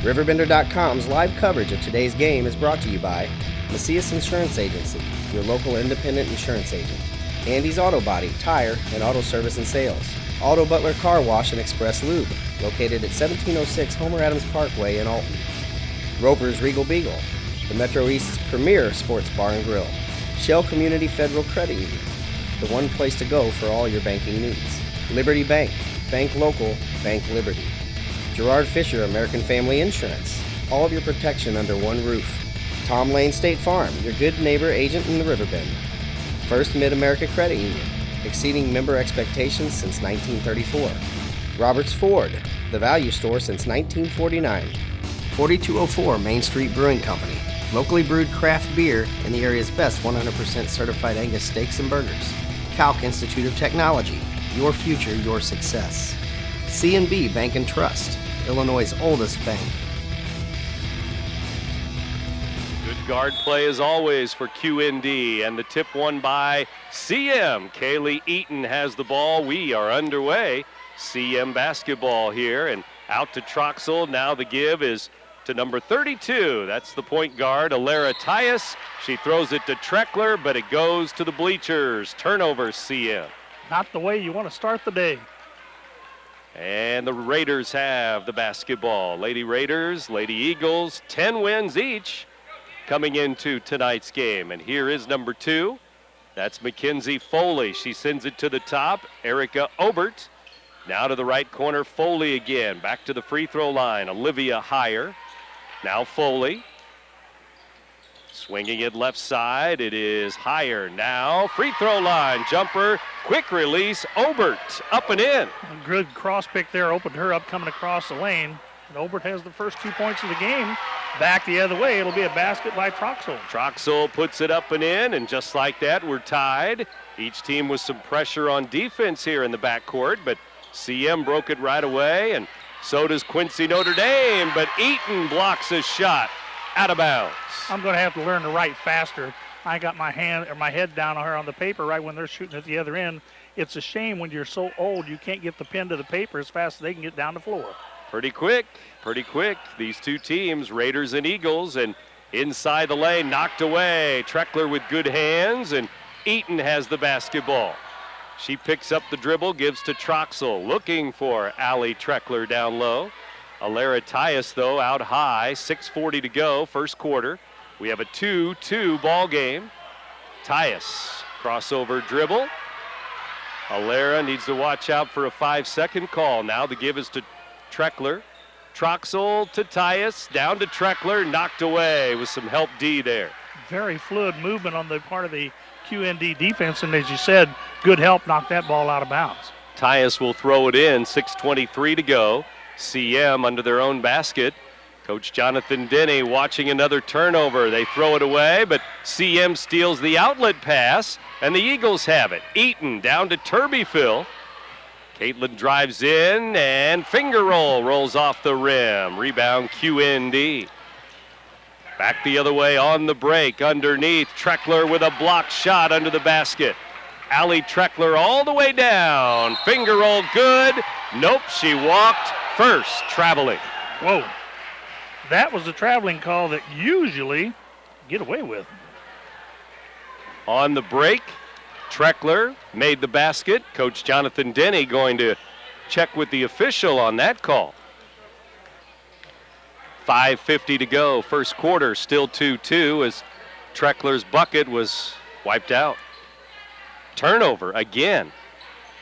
RiverBender.com's live coverage of today's game is brought to you by Macias Insurance Agency, your local independent insurance agent. Andy's Auto Body, Tire, and Auto Service and Sales. Auto Butler Car Wash and Express Lube, located at 1706 Homer Adams Parkway in Alton. Roper's Regal Beagle, the Metro East's premier sports bar and grill. Shell Community Federal Credit Union, the one place to go for all your banking needs. Liberty Bank, bank local, bank Liberty. Gerard Fisher American Family Insurance, all of your protection under one roof. Tom Lane State Farm, your good neighbor agent in the Riverbend. First Mid-America Credit Union, exceeding member expectations since 1934. Roberts Ford, the value store since 1949. 4204 Main Street Brewing Company, locally brewed craft beer and the area's best 100% certified Angus steaks and burgers. Calc Institute of Technology, your future, your success. C&B Bank and Trust, Illinois' oldest bank. Good guard play as always for QND, and the tip won by CM. Kaylee Eaton has the ball. We are underway. CM basketball here, and out to Troxel. Now the give is to number 32. That's the point guard, Alara Tyus. She throws it to Treckler, but it goes to the bleachers. Turnover, CM. Not the way you want to start the day. And the Raiders have the basketball. Lady Raiders, Lady Eagles, 10 wins each coming into tonight's game. And here is number 2. That's Mackenzie Foley. She sends it to the top. Erica Obert. Now to the right corner, Foley again. Back to the free throw line, Olivia Heyer. Now Foley. Swinging it left side, it is Heyer. Now free throw line, jumper, quick release, Obert up and in. A good cross pick there, opened her up coming across the lane. And Obert has the first 2 points of the game. Back the other way, it'll be a basket by Troxel. Troxel puts it up and in, and just like that, we're tied. Each team with some pressure on defense here in the backcourt, but CM broke it right away, and so does Quincy Notre Dame, but Eaton blocks a shot out of bounds. I'm going to have to learn to write faster. I got my head down on her on the paper right when they're shooting at the other end. It's a shame when you're so old you can't get the pen to the paper as fast as they can get down the floor. Pretty quick. These two teams, Raiders and Eagles, and inside the lane, knocked away. Treckler with good hands, and Eaton has the basketball. She picks up the dribble, gives to Troxel, looking for Allie Treckler down low. Alara Tyus, though, out high, 6:40 to go, first quarter. We have a 2-2 ball game. Tyus, crossover dribble. Alara needs to watch out for a 5-second call. Now the give is to Treckler. Troxel to Tyus, down to Treckler, knocked away with some help D there. Very fluid movement on the part of the QND defense, and as you said, good help knocked that ball out of bounds. Tyus will throw it in, 6:23 to go. CM under their own basket. Coach Jonathan Denny watching another turnover. They throw it away, but CM steals the outlet pass, and the Eagles have it. Eaton down to Turbyville. Caitlin drives in, and finger roll rolls off the rim. Rebound QND. Back the other way on the break. Underneath, Treckler with a blocked shot under the basket. Allie Treckler all the way down. Finger roll good. Nope, she walked first, traveling. Whoa. That was the traveling call that usually get away with. On the break, Treckler made the basket. Coach Jonathan Denny going to check with the official on that call. 5:50 to go, first quarter, still 2-2 as Treckler's bucket was wiped out. Turnover again.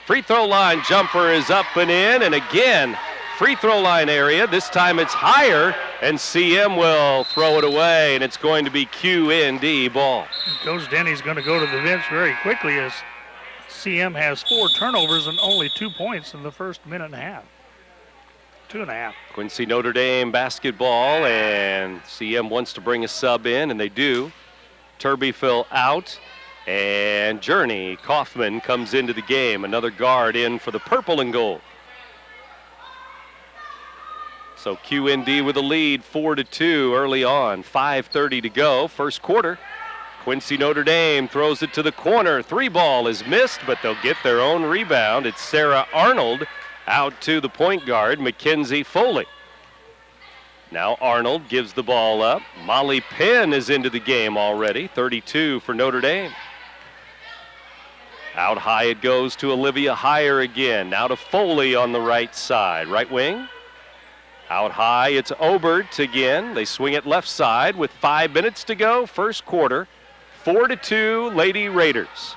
Free throw line jumper is up and in, and again, free throw line area. This time it's higher, and CM will throw it away, and it's going to be QND ball. Coach Denny's going to go to the bench very quickly as CM has 4 turnovers and only 2 points in the first minute and a half. 2.5. Quincy Notre Dame basketball, and CM wants to bring a sub in, and they do. Turbyville out, and Journey Kaufman comes into the game. Another guard in for the purple and gold. So QND with a lead, 4-2 early on. 5:30 to go, first quarter. Quincy Notre Dame throws it to the corner. 3 ball is missed, but they'll get their own rebound. It's Sarah Arnold out to the point guard, Mackenzie Foley. Now Arnold gives the ball up. Molly Penn is into the game already, 32 for Notre Dame. Out high it goes to Olivia Heyer again. Now to Foley on the right side. Right wing. Out high, it's Obert again. They swing it left side with 5 minutes to go. First quarter, 4-2 Lady Raiders.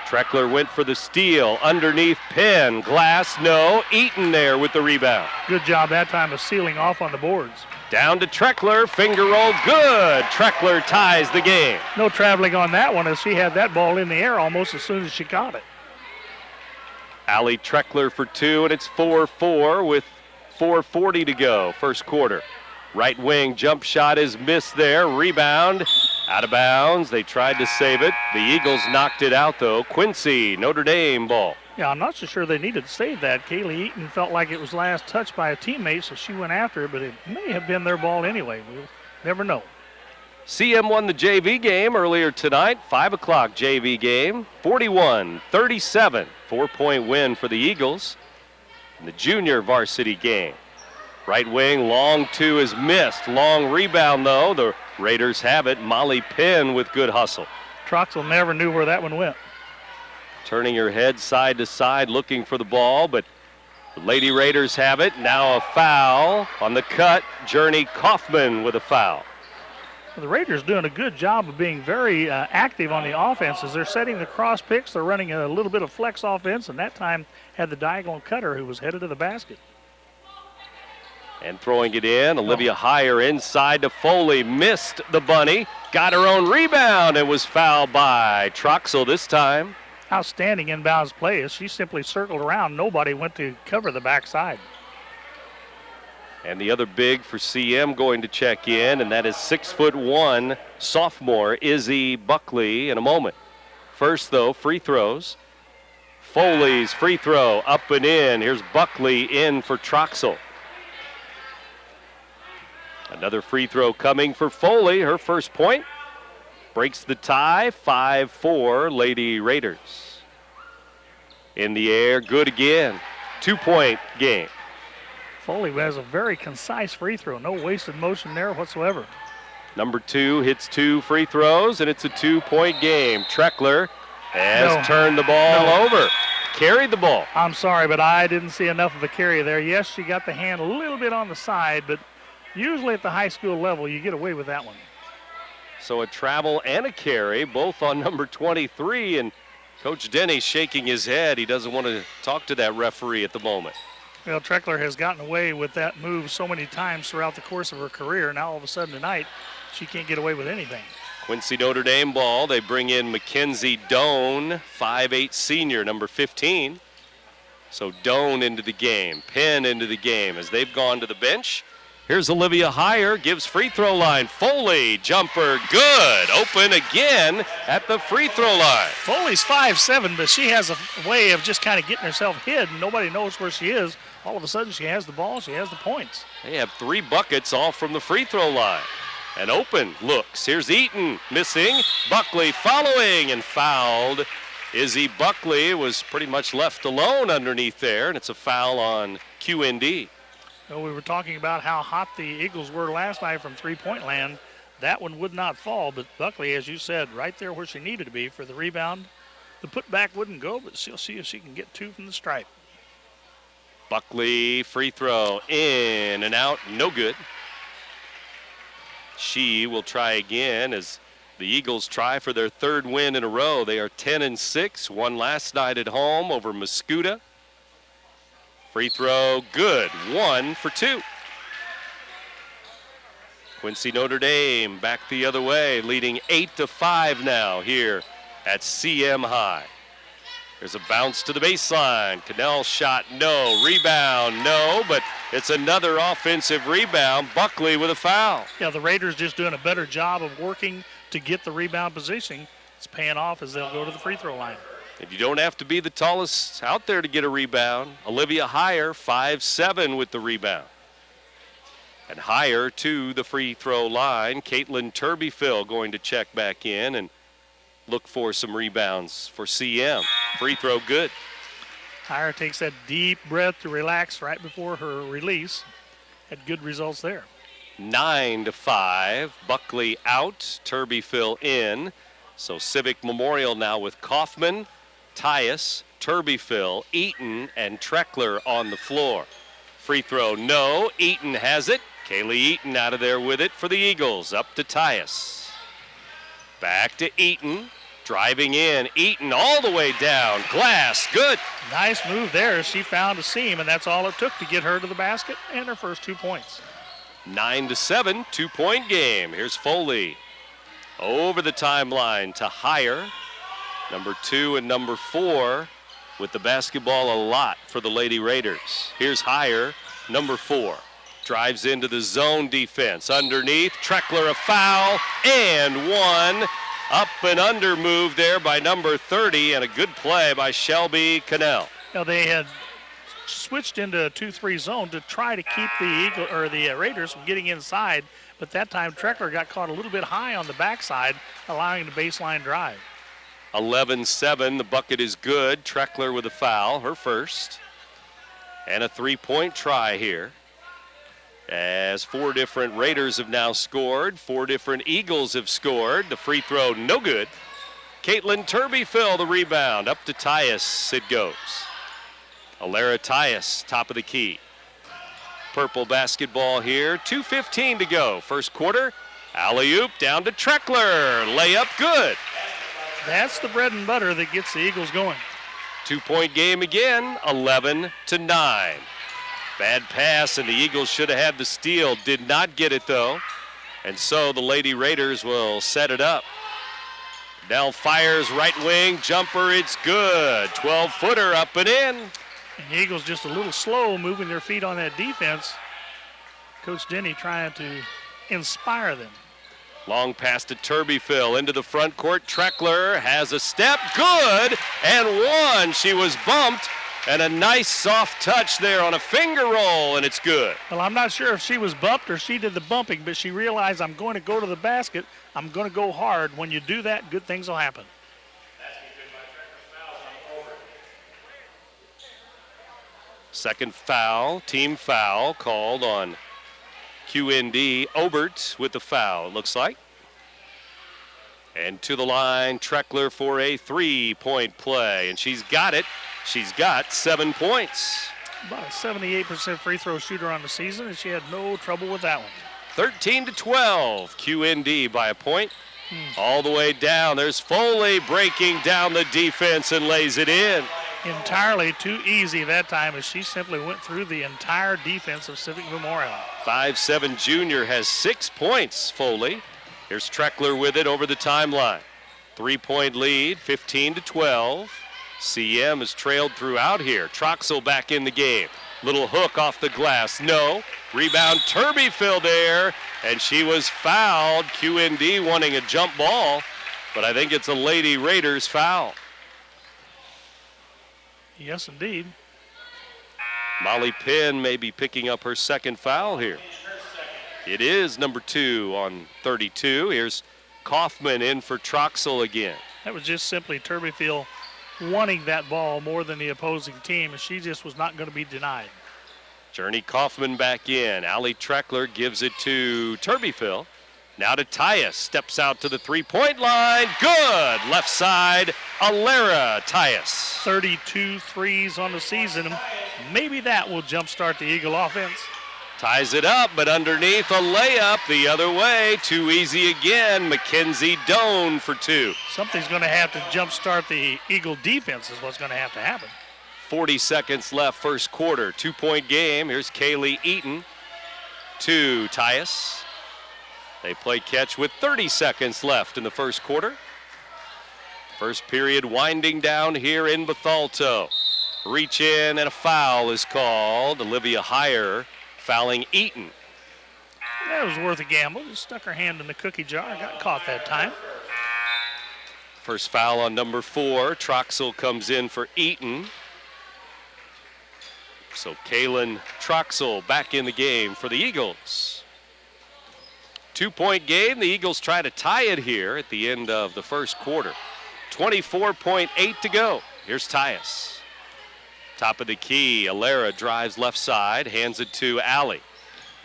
Treckler went for the steal. Underneath Penn. Glass, no. Eaton there with the rebound. Good job that time of sealing off on the boards. Down to Treckler. Finger roll, good. Treckler ties the game. No traveling on that one as she had that ball in the air almost as soon as she caught it. Allie Treckler for 2, and it's 4-4 with 4:40 to go, first quarter. Right wing jump shot is missed there. Rebound out of bounds. They tried to save it. The Eagles knocked it out, though. Quincy, Notre Dame ball. Yeah, I'm not so sure they needed to save that. Kaylee Eaton felt like it was last touched by a teammate, so she went after it, but it may have been their ball anyway. We'll never know. CM won the JV game earlier tonight. 5 o'clock JV game. 41-37. 4-point win for the Eagles in the junior varsity game. Right wing, long 2 is missed. Long rebound, though. The Raiders have it. Molly Penn with good hustle. Troxel never knew where that one went. Turning her head side to side, looking for the ball, but the Lady Raiders have it. Now a foul on the cut. Journey Kaufman with a foul. Well, the Raiders doing a good job of being very active on the offenses. They're setting the cross picks. They're running a little bit of flex offense, and that time had the diagonal cutter who was headed to the basket. And throwing it in, Olivia Heyer inside to Foley. Missed the bunny. Got her own rebound and was fouled by Troxel this time. Outstanding inbounds play as she simply circled around. Nobody went to cover the backside. And the other big for CM going to check in, and that is 6'1" sophomore Izzy Buckley in a moment. First, though, free throws. Foley's free throw up and in. Here's Buckley in for Troxel. Another free throw coming for Foley. Her first point. Breaks the tie, 5-4 Lady Raiders. In the air, good again. 2-point game. Foley has a very concise free throw. No wasted motion there whatsoever. Number 2 hits 2 free throws, and it's a 2-point game. Treckler has turned the ball over. Carried the ball. I'm sorry, but I didn't see enough of a carry there. Yes, she got the hand a little bit on the side, but usually at the high school level, you get away with that one. So a travel and a carry, both on number 23, and Coach Denny shaking his head. He doesn't want to talk to that referee at the moment. Well, Treckler has gotten away with that move so many times throughout the course of her career. Now all of a sudden tonight, she can't get away with anything. Quincy Notre Dame ball. They bring in Mackenzie Doan, 5'8" senior, number 15. So Doan into the game, Penn into the game as they've gone to the bench. Here's Olivia Heyer, gives free throw line. Foley, jumper, good. Open again at the free throw line. Foley's 5'7", but she has a way of just kind of getting herself hid, and nobody knows where she is. All of a sudden, she has the ball, she has the points. They have 3 buckets all from the free throw line. And open looks. Here's Eaton missing. Buckley following and fouled. Izzy Buckley was pretty much left alone underneath there, and it's a foul on QND. Well, we were talking about how hot the Eagles were last night from three-point land. That one would not fall, but Buckley, as you said, right there where she needed to be for the rebound. The putback wouldn't go, but she'll see if she can get 2 from the stripe. Buckley, free throw, in and out, no good. She will try again as the Eagles try for their 3rd win in a row. They are 10-6, won last night at home over Mascoutah. Free throw, good, 1 for 2. Quincy Notre Dame back the other way, leading 8-5 now here at CM High. There's a bounce to the baseline. Cannell shot, no. Rebound, no. But it's another offensive rebound. Buckley with a foul. Yeah, the Raiders just doing a better job of working to get the rebound position. It's paying off as they'll go to the free throw line. And you don't have to be the tallest out there to get a rebound. Olivia Heyer, 5'7" with the rebound. And Heyer to the free throw line. Caitlin Turbyfill going to check back in and look for some rebounds for CM. Free throw good. Heyer takes that deep breath to relax right before her release. Had good results there. 9-5. Buckley out, Turbyville in. So Civic Memorial now with Kaufman, Tyus, Turbyville, Eaton, and Treckler on the floor. Free throw, no. Eaton has it. Kaylee Eaton out of there with it for the Eagles. Up to Tyus. Back to Eaton. Driving in. Eaton all the way down. Glass, good. Nice move there. She found a seam, and that's all it took to get her to the basket and her first 2 points. 9-7, 2-point game. Here's Foley. Over the timeline to Heyer. Number 2 and number 4 with the basketball a lot for the Lady Raiders. Here's Heyer, number 4. Drives into the zone defense. Underneath, Treckler a foul and one. Up and under move there by number 30, and a good play by Shelby Cannell. Now they had switched into a 2-3 zone to try to keep the Raiders from getting inside, but that time Treckler got caught a little bit high on the backside, allowing the baseline drive. 11-7, the bucket is good. Treckler with a foul, her first. And a 3-point try here. As 4 different Raiders have now scored, 4 different Eagles have scored. The free throw, no good. Caitlin Turbyville, the rebound. Up to Tyus, it goes. Alara Tyus, top of the key. Purple basketball here, 2:15 to go. First quarter, alley-oop down to Treckler. Layup good. That's the bread and butter that gets the Eagles going. 2-point game again, 11-9. Bad pass, and the Eagles should have had the steal. Did not get it, though. And so the Lady Raiders will set it up. Now fires right wing, jumper, it's good. 12-footer up and in. And the Eagles just a little slow moving their feet on that defense. Coach Denny trying to inspire them. Long pass to Turbyville into the front court. Treckler has a step, good, and one. She was bumped. And a nice soft touch there on a finger roll, and it's good. Well, I'm not sure if she was bumped or she did the bumping, but she realized I'm going to go to the basket. I'm going to go hard. When you do that, good things will happen. Second foul, team foul called on QND. Obert with the foul, it looks like. And to the line, Treckler for a 3-point play, and she's got it. She's got 7 points. About a 78% free throw shooter on the season, and she had no trouble with that one. 13-12, QND by a point. All the way down, there's Foley breaking down the defense and lays it in. Entirely too easy that time as she simply went through the entire defense of Civic Memorial. 5'7" junior has 6 points, Foley. Here's Treckler with it over the timeline. 3-point lead, 15-12. CM has trailed throughout here. Troxel back in the game. Little hook off the glass. No. Rebound Turbyville there. And she was fouled. QND wanting a jump ball. But I think it's a Lady Raiders foul. Yes, indeed. Molly Penn may be picking up her second foul here. It is number 2 on 32. Here's Kaufman in for Troxel again. That was just simply Turbyville wanting that ball more than the opposing team, and she just was not going to be denied. Journey Kaufman back in. Allie Treckler gives it to Turbyville. Now to Tyus. Steps out to the 3-point line. Good. Left side, Alara Tyus. 32 threes on the season. Maybe that will jumpstart the Eagle offense. Ties it up, but underneath a layup the other way. Too easy again. Mackenzie Doan for 2. Something's going to have to jumpstart the Eagle defense is what's going to have to happen. 40 seconds left, first quarter. 2-point game. Here's Kaylee Eaton to Tyus. They play catch with 30 seconds left in the first quarter. First period winding down here in Bethalto. Reach in and a foul is called. Olivia Heyer fouling Eaton. That was worth a gamble. Just stuck her hand in the cookie jar. Got caught that time. First foul on number 4. Troxel comes in for Eaton. So Kaylin Troxel back in the game for the Eagles. 2-point game. The Eagles try to tie it here at the end of the first quarter. 24.8 to go. Here's Tyus. Top of the key, Alara drives left side, hands it to Allie.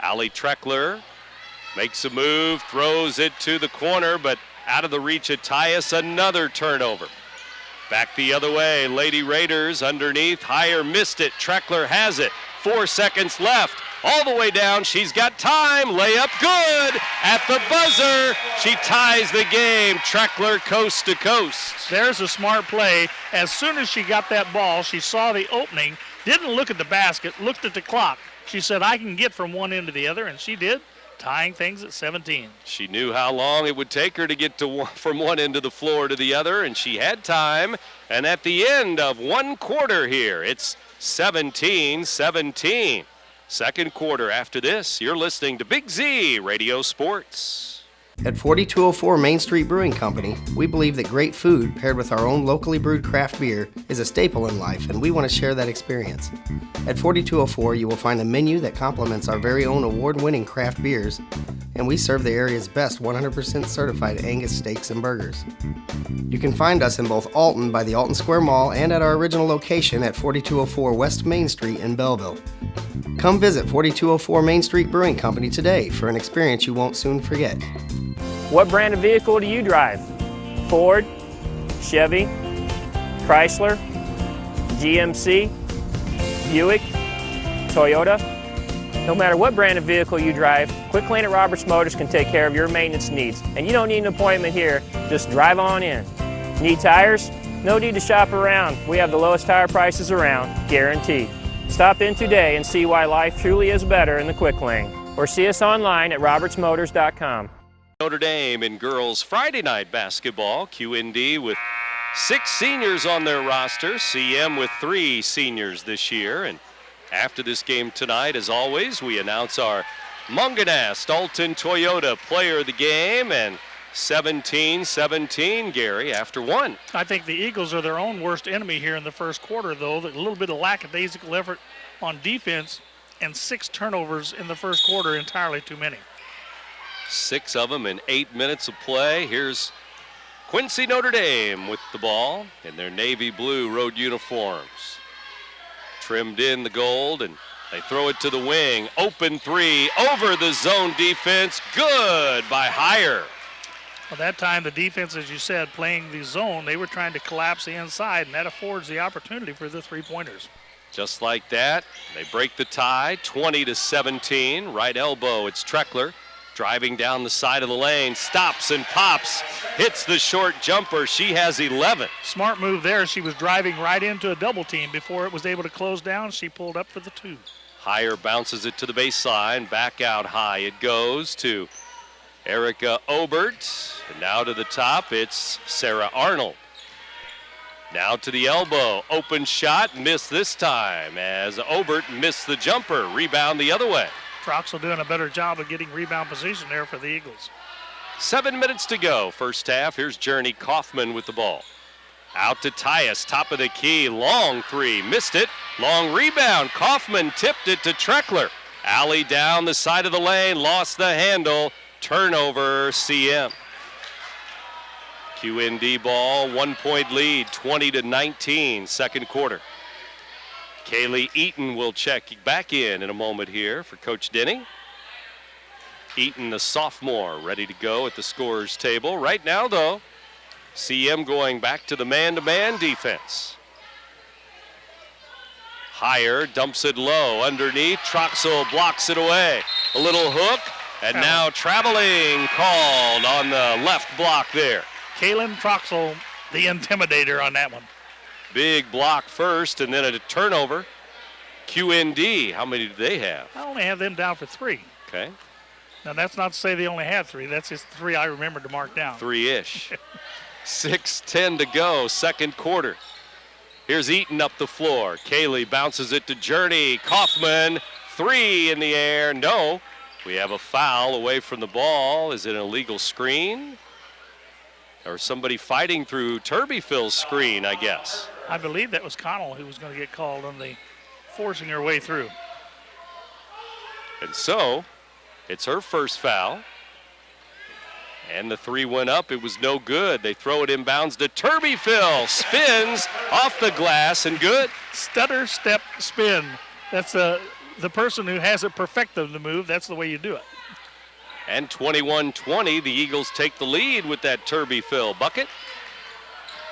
Allie Treckler Makes a move, throws it to the corner, but out of the reach of Tyus, another turnover. Back the other way, Lady Raiders underneath. Higher missed it. Treckler has it. 4 seconds left. All the way down. She's got time. Layup good at the buzzer. She ties the game. Treckler coast to coast. There's a smart play. As soon as she got that ball, she saw the opening, didn't look at the basket, looked at the clock. She said, I can get from one end to the other, and she did, tying things at 17. She knew how long it would take her to get from one end of the floor to the other, and she had time. And at the end of one quarter here, it's 17-17. Second quarter after this, you're listening to Big Z Radio Sports. At 4204 Main Street Brewing Company, we believe that great food paired with our own locally brewed craft beer is a staple in life, and we want to share that experience. At 4204, you will find a menu that complements our very own award-winning craft beers, and we serve the area's best 100% certified Angus steaks and burgers. You can find us in both Alton by the Alton Square Mall and at our original location at 4204 West Main Street in Belleville. Come visit 4204 Main Street Brewing Company today for an experience you won't soon forget. What brand of vehicle do you drive? Ford, Chevy, Chrysler, GMC, Buick, Toyota? No matter what brand of vehicle you drive, Quick Lane at Roberts Motors can take care of your maintenance needs. And you don't need an appointment here, just drive on in. Need tires? No need to shop around. We have the lowest tire prices around, guaranteed. Stop in today and see why life truly is better in the Quick Lane. Or see us online at riverBender.com. Notre Dame in girls Friday night basketball. QND with 6 seniors on their roster. CM with 3 seniors this year. And after this game tonight, as always, we announce our Munganast Alton Toyota player of the game. And 17-17, Gary, after one. I think the Eagles are their own worst enemy here in the first quarter, though. A little bit of lackadaisical effort on defense and 6 turnovers in the first quarter, entirely too many. 6 of them in 8 minutes of play. Here's Quincy Notre Dame with the ball in their navy blue road uniforms. Trimmed in the gold, and they throw it to the wing. Open 3 over the zone defense. Good by Higher. Well, that time the defense, as you said, playing the zone, they were trying to collapse the inside, and that affords the opportunity for the 3-pointers. Just like that, they break the tie, 20-17. Right elbow, it's Treckler. Driving down the side of the lane, stops and pops, hits the short jumper. She has 11. Smart move there. She was driving right into a double team before it was able to close down. She pulled up for the 2. Higher bounces it to the baseline, back out high. It goes to Erica Obert. And now to the top, it's Sarah Arnold. Now to the elbow, open shot, missed this time as Obert missed the jumper. Rebound the other way. Troxel doing a better job of getting rebound position there for the Eagles. 7 minutes to go, first half. Here's Journey Kaufman with the ball. Out to Tyus, top of the key, long 3, missed it. Long rebound, Kaufman tipped it to Treckler. Alley down the side of the lane, lost the handle. Turnover, CM. QND ball, 1-point lead, 20-19, second quarter. Kaylee Eaton will check back in a moment here for Coach Denny. Eaton, the sophomore, ready to go at the scorer's table. Right now, though, CM going back to the man-to-man defense. Higher, dumps it low, underneath. Troxel blocks it away. A little hook, and now traveling called on the left block there. Kaylin Troxel, the intimidator on that one. Big block first, and then a turnover. QND, how many do they have? I only have them down for 3. Okay. Now, that's not to say they only had 3. That's just 3 I remembered to mark down. 3-ish. 6:10 to go, second quarter. Here's Eaton up the floor. Kaylee bounces it to Journey. Kaufman, 3 in the air. No. We have a foul away from the ball. Is it an illegal screen? Or somebody fighting through Turbyfield's screen, I guess. I believe that was Connell who was going to get called on the forcing her way through. And so, it's her first foul. And the 3 went up. It was no good. They throw it inbounds to Turbyfield. Spins off the glass and good. Stutter, step, spin. That's the person who has it perfected the move. That's the way you do it. And 21-20, the Eagles take the lead with that Turbyfill bucket.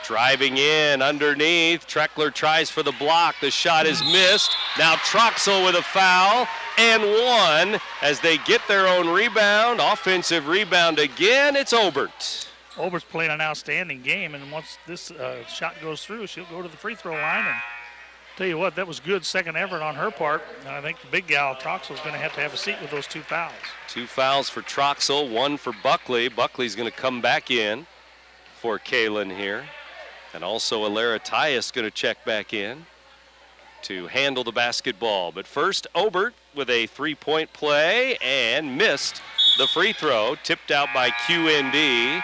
Driving in underneath, Treckler tries for the block. The shot is missed. Now Troxel with a foul and one as they get their own rebound. Offensive rebound again. It's Obert. Obert's playing an outstanding game, and once this shot goes through, she'll go to the free throw line. And tell you what, that was good second effort on her part. And I think the big gal, Troxel's going to have a seat with those 2 fouls. 2 fouls for Troxel, 1 for Buckley. Buckley's going to come back in for Kalen here. And also Alara Tyus going to check back in to handle the basketball. But first, Obert with a 3-point play and missed the free throw. Tipped out by QND.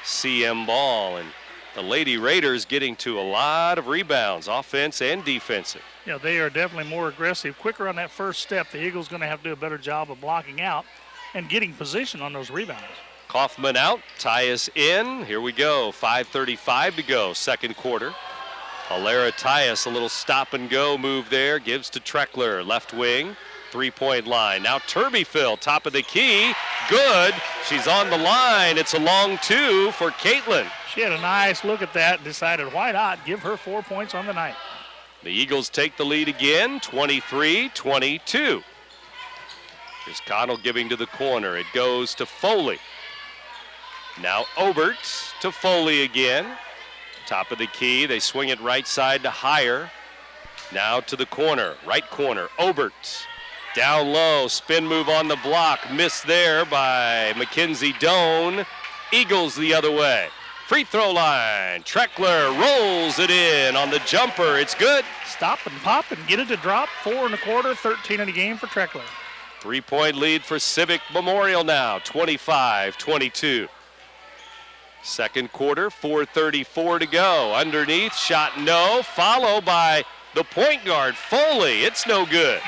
CM ball. And the Lady Raiders getting to a lot of rebounds, offense and defensive. Yeah, they are definitely more aggressive, quicker on that first step. The Eagles going to have to do a better job of blocking out and getting position on those rebounds. Kaufman out, Tyus in. Here we go, 5:35 to go, second quarter. Alara Tyus, a little stop and go move there, gives to Treckler, left wing, 3-point line. Now Turbyfill, top of the key, good. She's on the line. It's a long 2 for Caitlin. She had a nice look at that and decided, why not give her 4 points on the night. The Eagles take the lead again, 23-22. Here's Connell giving to the corner. It goes to Foley. Now Obert to Foley again. Top of the key, they swing it right side to Heyer. Now to the corner, right corner, Obert. Down low, spin move on the block, missed there by Mackenzie Doan. Eagles the other way. Free throw line, Treckler rolls it in on the jumper, it's good. Stop and pop and get it to drop, 4 1/4, 13 in the game for Treckler. 3-point lead for Civic Memorial now, 25-22. Second quarter, 4:34 to go. Underneath, shot no, followed by the point guard, Foley. It's no good.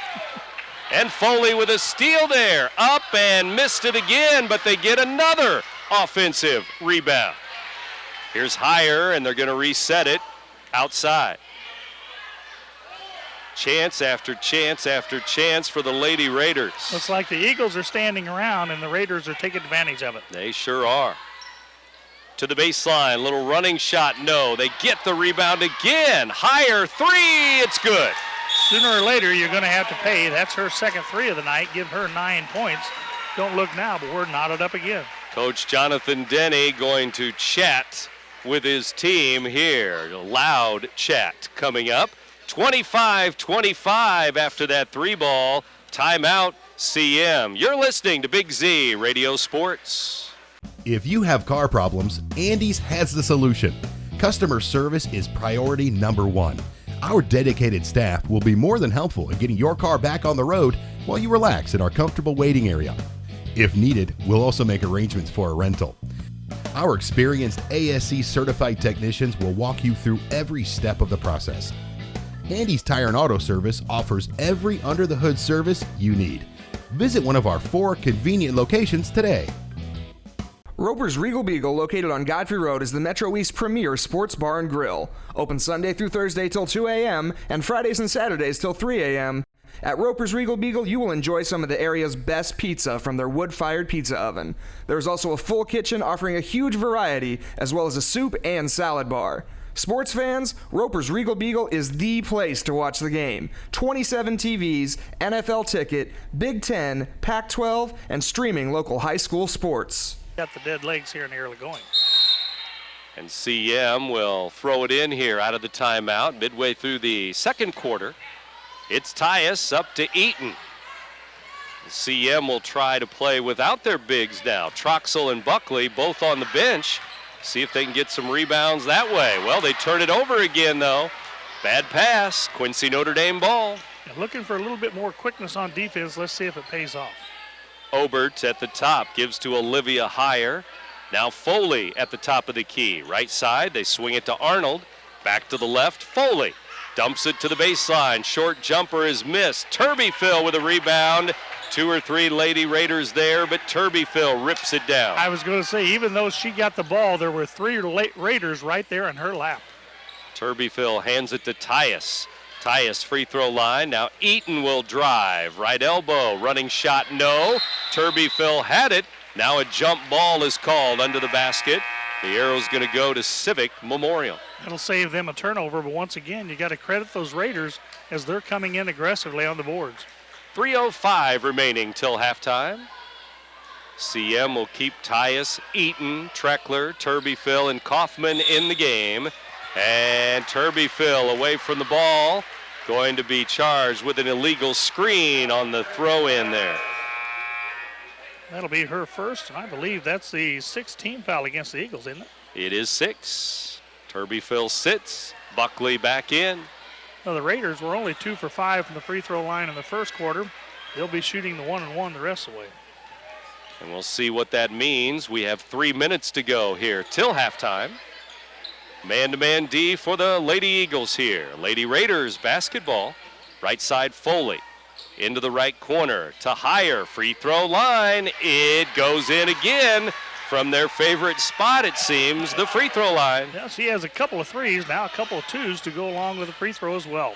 And Foley with a steal there, up and missed it again, but they get another offensive rebound. Here's Heyer, and they're going to reset it outside. Chance after chance after chance for the Lady Raiders. Looks like the Eagles are standing around, and the Raiders are taking advantage of it. They sure are. To the baseline, little running shot, no. They get the rebound again. Heyer, 3, it's good. Sooner or later, you're going to have to pay. That's her second 3 of the night. Give her 9 points. Don't look now, but we're knotted up again. Coach Jonathan Denny going to chat with his team here. A loud chat coming up. 25-25 after that 3-ball. Timeout, CM. You're listening to Big Z Radio Sports. If you have car problems, Andy's has the solution. Customer service is priority number 1. Our dedicated staff will be more than helpful in getting your car back on the road while you relax in our comfortable waiting area. If needed, we'll also make arrangements for a rental. Our experienced ASC certified technicians will walk you through every step of the process. Andy's Tire and Auto Service offers every under-the-hood service you need. Visit one of our 4 convenient locations today. Roper's Regal Beagle, located on Godfrey Road, is the Metro East premier sports bar and grill. Open Sunday through Thursday till 2 a.m. and Fridays and Saturdays till 3 a.m. At Roper's Regal Beagle, you will enjoy some of the area's best pizza from their wood-fired pizza oven. There is also a full kitchen offering a huge variety, as well as a soup and salad bar. Sports fans, Roper's Regal Beagle is the place to watch the game. 27 TVs, NFL ticket, Big Ten, Pac-12, and streaming local high school sports. Got the dead legs here in the early going. And CM will throw it in here out of the timeout midway through the second quarter. It's Tyus up to Eaton. CM will try to play without their bigs now. Troxel and Buckley both on the bench. See if they can get some rebounds that way. Well, they turn it over again, though. Bad pass. Quincy Notre Dame ball. And looking for a little bit more quickness on defense. Let's see if it pays off. Obert at the top gives to Olivia Heyer. Now Foley at the top of the key. Right side, they swing it to Arnold. Back to the left, Foley. Dumps it to the baseline. Short jumper is missed. Turbyfill with a rebound. 2 or 3 Lady Raiders there, but Turbyfill rips it down. I was going to say, even though she got the ball, there were 3 Raiders right there in her lap. Turbyfill hands it to Tyus. Tyus free throw line. Now Eaton will drive. Right elbow. Running shot, no. Turbyville had it. Now a jump ball is called under the basket. The arrow's going to go to Civic Memorial. That'll save them a turnover, but once again, you got to credit those Raiders as they're coming in aggressively on the boards. 3:05 remaining till halftime. CM will keep Tyus, Eaton, Treckler, Turbyville, and Kaufman in the game. And Turbyville away from the ball, going to be charged with an illegal screen on the throw-in there. That'll be her first, and I believe that's the 6th team foul against the Eagles, isn't it? It is 6. Turbyville sits. Buckley back in. Now, the Raiders were only 2 for 5 from the free throw line in the first quarter. They'll be shooting the 1-and-1 the rest of the way. And we'll see what that means. We have 3 minutes to go here till halftime. Man-to-man D for the Lady Eagles here. Lady Raiders basketball. Right side Foley. Into the right corner to Higher. Free throw line. It goes in again from their favorite spot, it seems, the free throw line. Yeah, she has a couple of threes, now a couple of twos to go along with the free throw as well.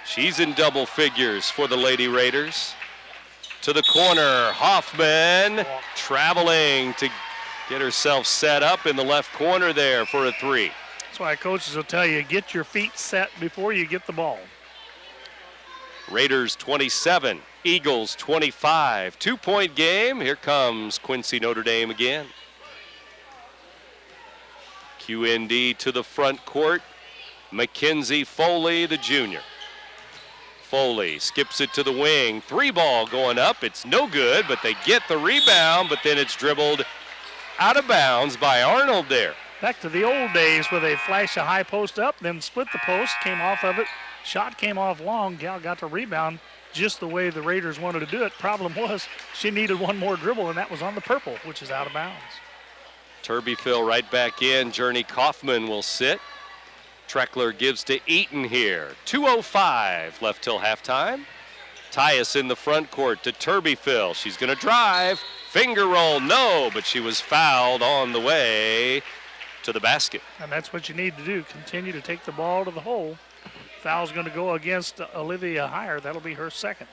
She's in double figures for the Lady Raiders. To the corner, Hoffman traveling to get herself set up in the left corner there for a three. That's why coaches will tell you, get your feet set before you get the ball. Raiders 27, Eagles 25. 2-point game. Here comes Quincy Notre Dame again. QND to the front court. Mackenzie Foley, the junior. Foley skips it to the wing. 3-ball going up. It's no good, but they get the rebound, but then it's dribbled out of bounds by Arnold there. Back to the old days where they flash a high post up, then split the post, came off of it. Shot came off long. Gal got the rebound just the way the Raiders wanted to do it. Problem was she needed one more dribble, and that was on the purple, which is out of bounds. Turbyville right back in. Journey Kaufman will sit. Treckler gives to Eaton here. 2:05 left till halftime. Tyus in the front court to Turbyville. She's going to drive. Finger roll, no, but she was fouled on the way to the basket. And that's what you need to do. Continue to take the ball to the hole. Foul's going to go against Olivia Higher. That'll be her second.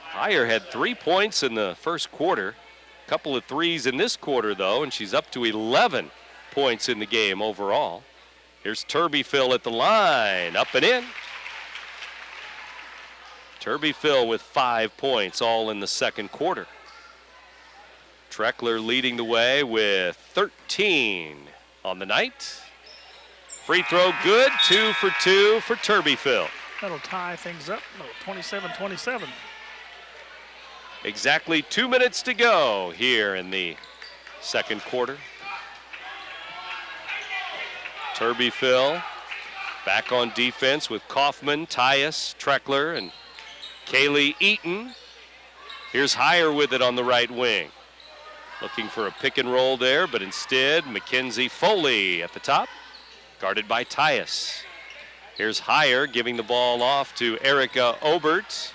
Higher had 3 points in the first quarter. A couple of threes in this quarter, though, and she's up to 11 points in the game overall. Here's Turbyville at the line. Up and in. Turbyville with 5 points, all in the second quarter. Treckler leading the way with 13 on the night. Free throw good, 2 for 2 for Turbyville. That'll tie things up, 27-27. Exactly 2 minutes to go here in the second quarter. Turbyville back on defense with Kaufman, Tyus, Treckler, and Kaylee Eaton. Here's Higher with it on the right wing. Looking for a pick and roll there, but instead Mackenzie Foley at the top. Guarded by Tyus. Here's Higher giving the ball off to Erica Obert.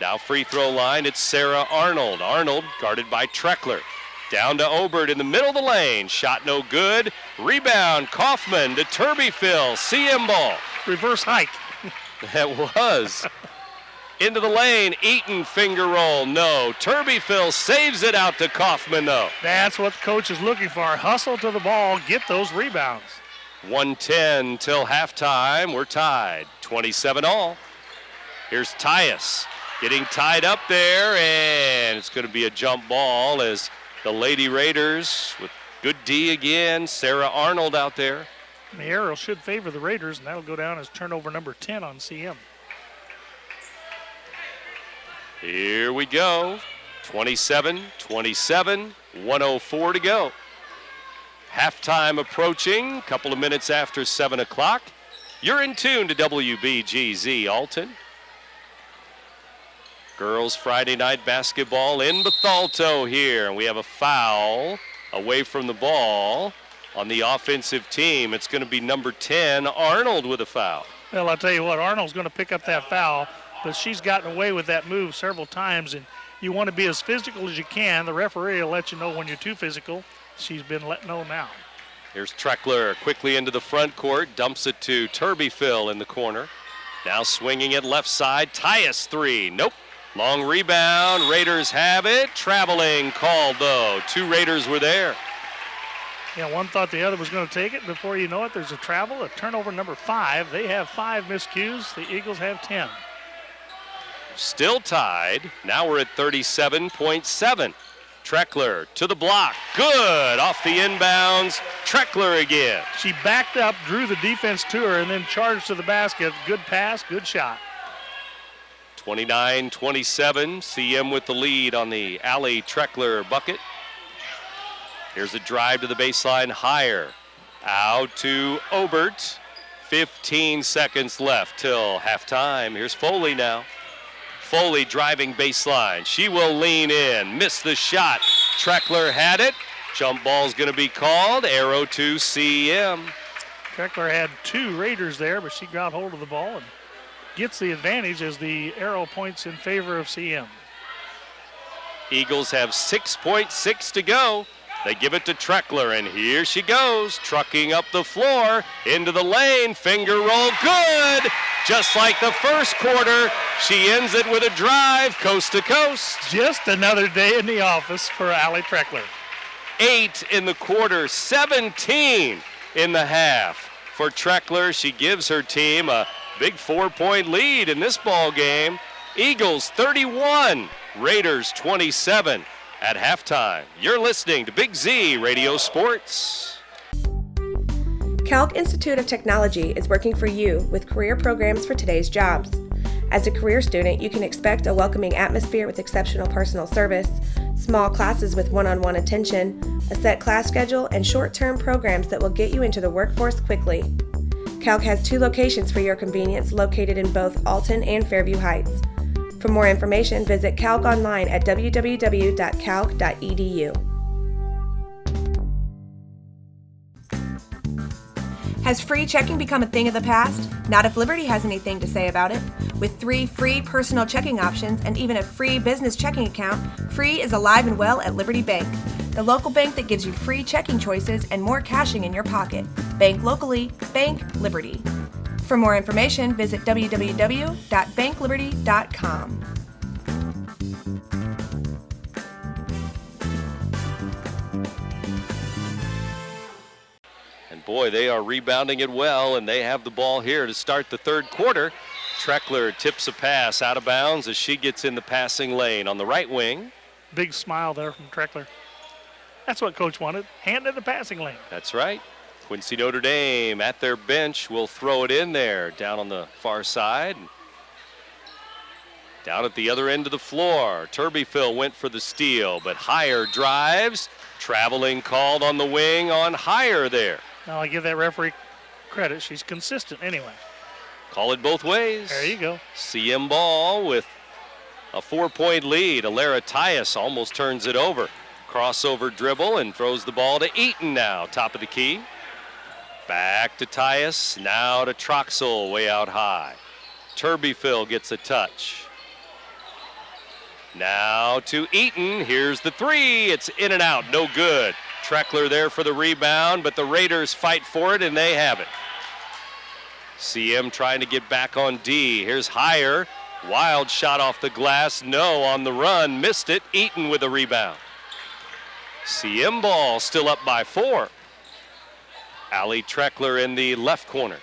Now free throw line, it's Sarah Arnold. Arnold guarded by Treckler. Down to Obert in the middle of the lane. Shot no good. Rebound, Kaufman to Turbyville. CM ball. Reverse hike. That was. Into the lane, Eaton finger roll, no. Turbyville saves it out to Kaufman though. That's what the coach is looking for. Hustle to the ball, get those rebounds. 1:10 till halftime. We're tied, 27-all. Here's Tyus getting tied up there, and it's going to be a jump ball as the Lady Raiders with good D again. Sarah Arnold out there. And the arrow should favor the Raiders, and that'll go down as turnover number 10 on CM. Here we go. 27-27, 1:04 to go. Halftime approaching, a couple of minutes after 7 o'clock. You're in tune to WBGZ Alton. Girls Friday night basketball in Bethalto here. And we have a foul away from the ball on the offensive team. It's going to be number 10, Arnold, with a foul. Well, I'll tell you what, Arnold's going to pick up that foul, but she's gotten away with that move several times, and you want to be as physical as you can. The referee will let you know when you're too physical. She's been let know now. Here's Treckler quickly into the front court, dumps it to Turbyfill in the corner. Now swinging it left side, Tyus 3, nope. Long rebound, Raiders have it. Traveling called though, 2 Raiders were there. Yeah, one thought the other was going to take it. Before you know it, there's a travel, a turnover number 5. They have 5 miscues, the Eagles have 10. Still tied, now we're at 37.7. Treckler to the block, good, off the inbounds, Treckler again. She backed up, drew the defense to her, and then charged to the basket. Good pass, good shot. 29-27, CM with the lead on the Allie Treckler bucket. Here's a drive to the baseline, higher, out to Obert. 15 seconds left till halftime. Here's Foley now. Foley driving baseline. She will lean in. Miss the shot. Treckler had it. Jump ball's going to be called. Arrow to CM. Treckler had 2 Raiders there, but she got hold of the ball and gets the advantage as the arrow points in favor of CM. Eagles have 6.6 to go. They give it to Treckler, and here she goes, trucking up the floor, into the lane, finger roll, good! Just like the first quarter, she ends it with a drive, coast to coast. Just another day in the office for Allie Treckler. 8 in the quarter, 17 in the half. For Treckler, she gives her team a big 4-point lead in this ball game. Eagles 31, Raiders 27. At halftime, you're listening to Big Z Radio Sports. Calc Institute of Technology is working for you with career programs for today's jobs. As a career student, you can expect a welcoming atmosphere with exceptional personal service, small classes with one-on-one attention, a set class schedule, and short-term programs that will get you into the workforce quickly. Calc has 2 locations for your convenience located in both Alton and Fairview Heights. For more information, visit Calc online at www.calc.edu. Has free checking become a thing of the past? Not if Liberty has anything to say about it. With 3 free personal checking options and even a free business checking account, free is alive and well at Liberty Bank, the local bank that gives you free checking choices and more cashing in your pocket. Bank locally, bank Liberty. For more information, visit www.bankliberty.com. And boy, they are rebounding it well, and they have the ball here to start the third quarter. Treckler tips a pass out of bounds as she gets in the passing lane on the right wing. Big smile there from Treckler. That's what Coach wanted, hand in the passing lane. That's right. Quincy Notre Dame at their bench will throw it in there down on the far side. Down at the other end of the floor, Turbyfill went for the steal, but Higher drives. Traveling called on the wing on Higher there. Now I give that referee credit. She's consistent anyway. Call it both ways. There you go. CM ball with a 4-point lead. Alara Tyus almost turns it over. Crossover dribble and throws the ball to Eaton now, top of the key. Back to Tyus, now to Troxel, way out high. Turbyfill gets a touch. Now to Eaton, here's the 3, it's in and out, no good. Treckler there for the rebound, but the Raiders fight for it and they have it. CM trying to get back on D, here's Higher. Wild shot off the glass, no, on the run, missed it. Eaton with a rebound. CM ball still up by 4. Allie Treckler in the left corner.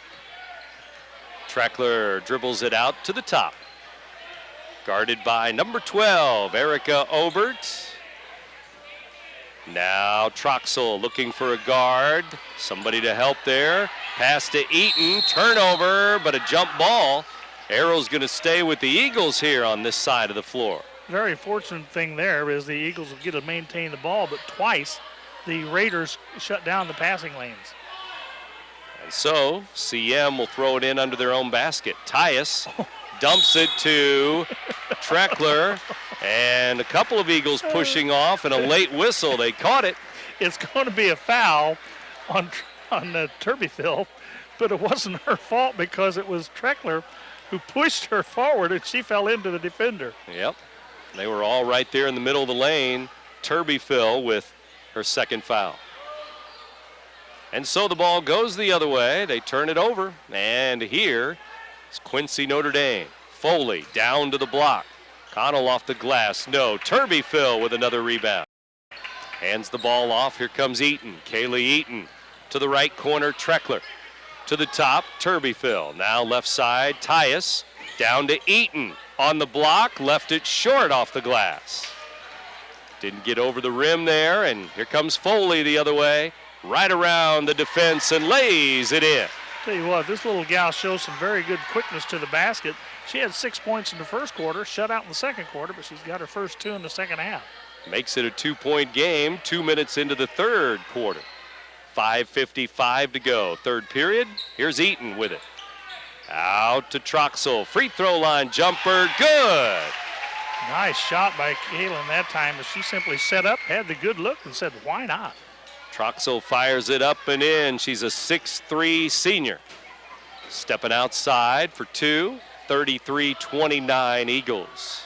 Treckler dribbles it out to the top. Guarded by number 12, Erica Obert. Now Troxel looking for a guard. Somebody to help there. Pass to Eaton, turnover, but a jump ball. Arrow's going to stay with the Eagles here on this side of the floor. Very fortunate thing there is the Eagles will get to maintain the ball, but twice the Raiders shut down the passing lanes. And so CM will throw it in under their own basket. Tyus dumps it to Treckler, and a couple of Eagles pushing off and a late whistle. They caught it. It's going to be a foul on Turbyfill, but it wasn't her fault because it was Treckler who pushed her forward and she fell into the defender. Yep. They were all right there in the middle of the lane. Turbyfill with her second foul. And so the ball goes the other way. They turn it over. And here is Quincy Notre Dame. Foley down to the block. Connell off the glass. No. Turbyfill with another rebound. Hands the ball off. Here comes Eaton. Kaylee Eaton to the right corner. Treckler to the top. Turbyfill. Now left side. Tyus down to Eaton. On the block. Left it short off the glass. Didn't get over the rim there. And here comes Foley the other way. Right around the defense and lays it in. Tell you what, this little gal shows some very good quickness to the basket. She had 6 points in the first quarter, shut out in the second quarter, but she's got her first 2 in the second half. Makes it a 2-point game, 2 minutes into the third quarter. 5:55 to go, third period. Here's Eaton with it. Out to Troxel, free throw line jumper, good. Nice shot by Kaylin that time, but she simply set up, had the good look, and said, why not? Troxel fires it up and in. She's a 6'3" senior. Stepping outside for 2, 33-29 Eagles.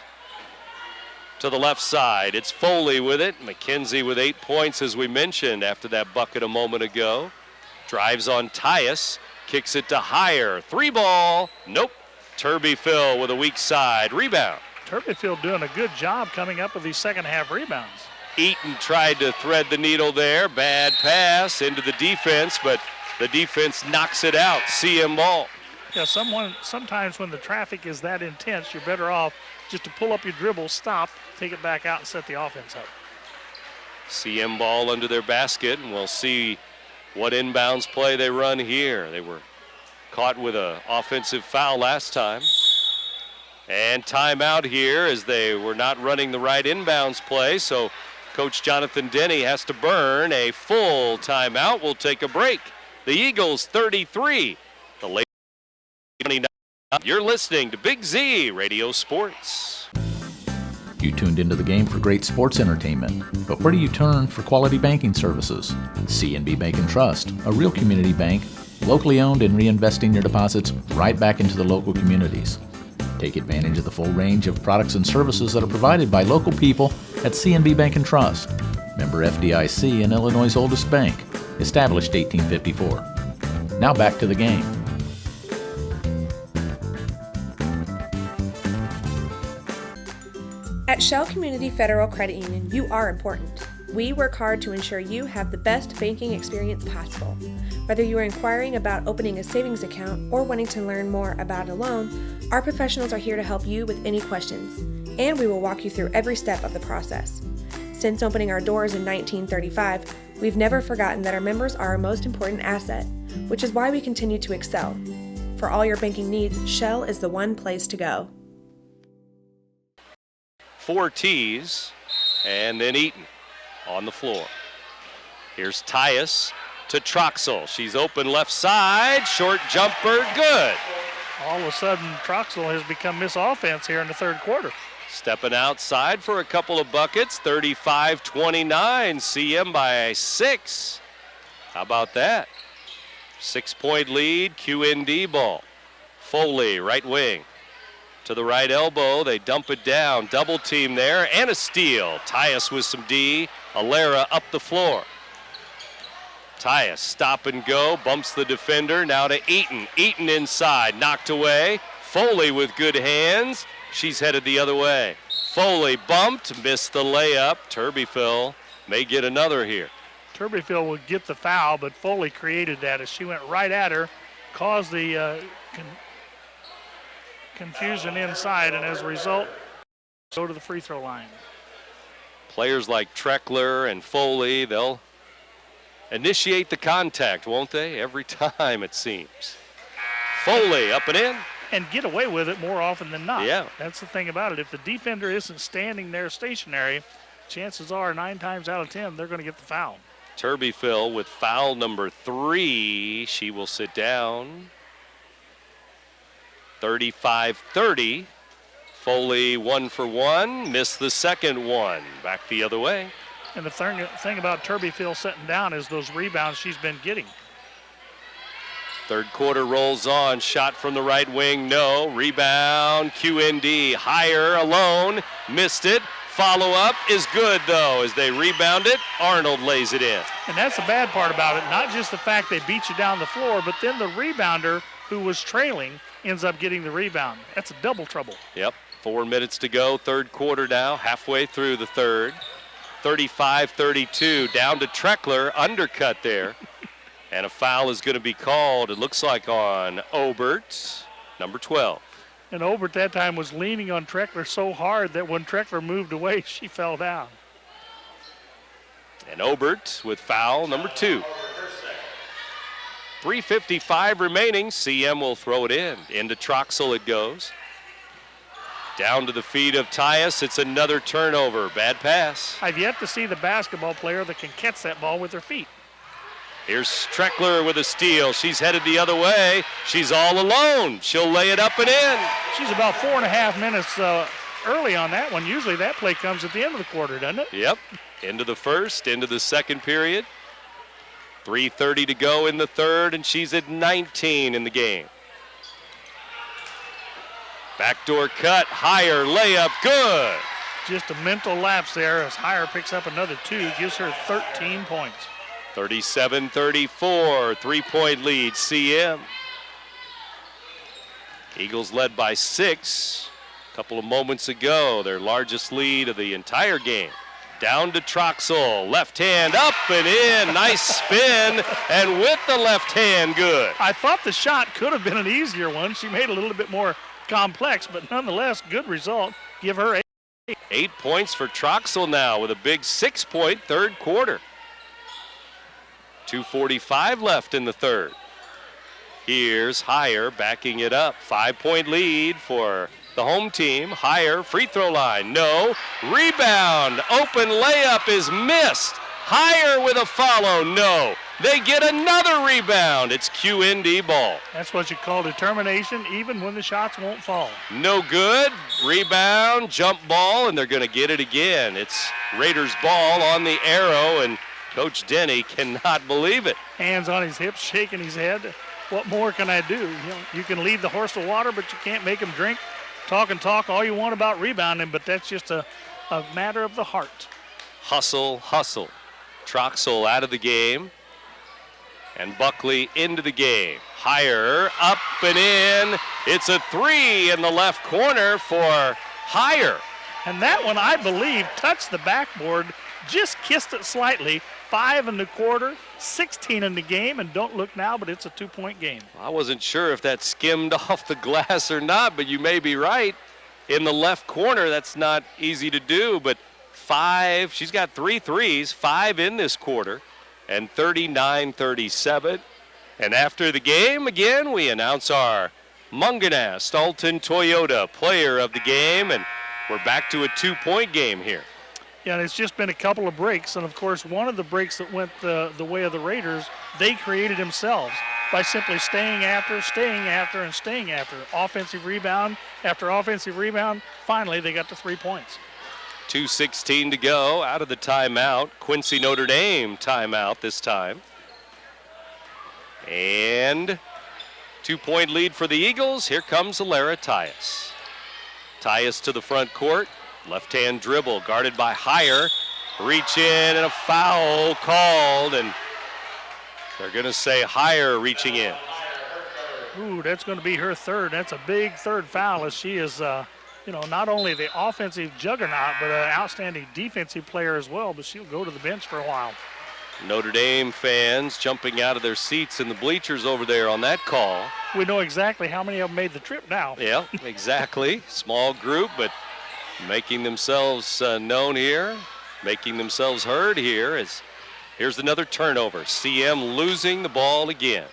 To the left side, it's Foley with it. McKenzie with 8 points, as we mentioned, after that bucket a moment ago. Drives on Tyus, kicks it to Heyer. 3 ball, nope. Turbyfill with a weak side, rebound. Turbyfield doing a good job coming up with these second half rebounds. Eaton tried to thread the needle there. Bad pass into the defense, but the defense knocks it out. CM ball. Yeah, sometimes when the traffic is that intense, you're better off just to pull up your dribble, stop, take it back out, and set the offense up. CM ball under their basket, and we'll see what inbounds play they run here. They were caught with an offensive foul last time. And timeout here as they were not running the right inbounds play, so Coach Jonathan Denny has to burn a full timeout. We'll take a break. The Eagles 33, the late 29. You're listening to Big Z Radio Sports. You tuned into the game for great sports entertainment, but where do you turn for quality banking services? C&B Bank and Trust, a real community bank, locally owned and reinvesting your deposits right back into the local communities. Take advantage of the full range of products and services that are provided by local people at C&B Bank and Trust. Member FDIC and Illinois' oldest bank, established 1854. Now back to the game. At Shell Community Federal Credit Union, you are important. We work hard to ensure you have the best banking experience possible. Whether you are inquiring about opening a savings account or wanting to learn more about a loan, our professionals are here to help you with any questions, and we will walk you through every step of the process. Since opening our doors in 1935, we've never forgotten that our members are our most important asset, which is why we continue to excel. For all your banking needs, Shell is the one place to go. 4 tees, and then Eaton on the floor. Here's Tyus to Troxel. She's open left side, short jumper, good. All of a sudden, Troxel has become Miss Offense here in the third quarter. Stepping outside for a couple of buckets, 35-29, CM by 6. How about that? 6-point lead, QND ball. Foley, right wing. To the right elbow, they dump it down, double team there, and a steal. Tyus with some D, Alera up the floor. Tyus, stop and go, bumps the defender, now to Eaton. Eaton inside, knocked away. Foley with good hands. She's headed the other way. Foley bumped, missed the layup. Turbyfill may get another here. Turbyfill would get the foul, but Foley created that as she went right at her, caused the confusion inside, and as a result, go to the free throw line. Players like Treckler and Foley, they'll initiate the contact, won't they? Every time, it seems. Foley up and in. And get away with it more often than not. Yeah. That's the thing about it. If the defender isn't standing there stationary, chances are 9 times out of 10 they're going to get the foul. Turbyfill with foul number 3. She will sit down. 35-30. Foley 1 for 1. Missed the second one. Back the other way. And the thing about Turbyfill sitting down is those rebounds she's been getting. Third quarter rolls on. Shot from the right wing. No. Rebound. QND. Heyer alone. Missed it. follow-up is good, though. As they rebound it, Arnold lays it in. And that's the bad part about it. Not just the fact they beat you down the floor, but then the rebounder who was trailing ends up getting the rebound. That's a double trouble. Yep, 4 minutes to go, third quarter now, halfway through the third. 35-32, down to Treckler, undercut there. And a foul is going to be called, it looks like, on Obert, number 12. And Obert that time was leaning on Treckler so hard that when Treckler moved away, she fell down. And Obert with foul number 2. 3:55 remaining. CM will throw it in. Into Troxel it goes. Down to the feet of Tyus. It's another turnover. Bad pass. I've yet to see the basketball player that can catch that ball with her feet. Here's Treckler with a steal. She's headed the other way. She's all alone. She'll lay it up and in. She's about 4.5 minutes early on that one. Usually that play comes at the end of the quarter, doesn't it? Yep. Into the first, into the second period. 3:30 to go in the third, and she's at 19 in the game. Backdoor cut, higher layup, good. Just a mental lapse there as Higher picks up another 2, gives her 13 points. 37-34, 3-point lead, CM. Eagles led by 6 a couple of moments ago, their largest lead of the entire game. Down to Troxel, left hand up and in, nice spin, and with the left hand, good. I thought the shot could have been an easier one. She made it a little bit more complex, but nonetheless, good result. Give her 8. 8 points for Troxel now with a big 6-point third quarter. 2:45 left in the third. Here's Higher backing it up. 5-point lead for the home team. Higher, free throw line, no. Rebound, open layup is missed. Higher with a follow, no. They get another rebound. It's QND ball. That's what you call determination, even when the shots won't fall. No good. Rebound, jump ball, and they're going to get it again. It's Raiders ball on the arrow, and Coach Denny cannot believe it. Hands on his hips, shaking his head. What more can I do? You can lead the horse to water, but you can't make him drink. Talk and talk all you want about rebounding, but that's just a matter of the heart. Hustle, hustle. Troxel out of the game. And Buckley into the game. Higher, up and in. It's a 3 in the left corner for Higher. And that one, I believe, touched the backboard, just kissed it slightly. 5 1/4, 16 in the game, and don't look now, but it's a 2-point game. I wasn't sure if that skimmed off the glass or not, but you may be right. In the left corner, that's not easy to do, but 5, she's got 3 threes, 5 in this quarter, and 39-37. And after the game, again, we announce our Munganast Alton Toyota player of the game, and we're back to a 2-point game here. Yeah, and it's just been a couple of breaks, and of course one of the breaks that went the way of the Raiders, they created themselves by simply staying after, and staying after. Offensive rebound after offensive rebound, finally they got to 3 points. 2:16 to go out of the timeout. Quincy Notre Dame timeout this time. And 2-point lead for the Eagles. Here comes Alara Tyus. Tyus to the front court. Left-hand dribble, guarded by Higher. Reach in, and a foul called, and they're going to say Higher reaching in. Ooh, that's going to be her third. That's a big third foul, as she is, not only the offensive juggernaut, but an outstanding defensive player as well, but she'll go to the bench for a while. Notre Dame fans jumping out of their seats in the bleachers over there on that call. We know exactly how many of them made the trip now. Yeah, exactly. Small group, but making themselves known here, making themselves heard here. As here's another turnover. CM losing the ball again.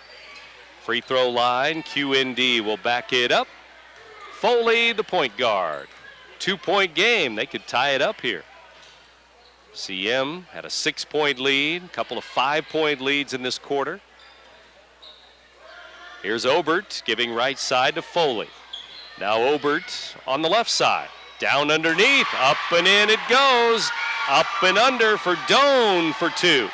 Free throw line, QND will back it up. Foley, the point guard. 2-point game. They could tie it up here. CM had a 6-point lead, a couple of 5-point leads in this quarter. Here's Obert giving right side to Foley. Now Obert on the left side. Down underneath, up and in it goes. Up and under for Doan for 2.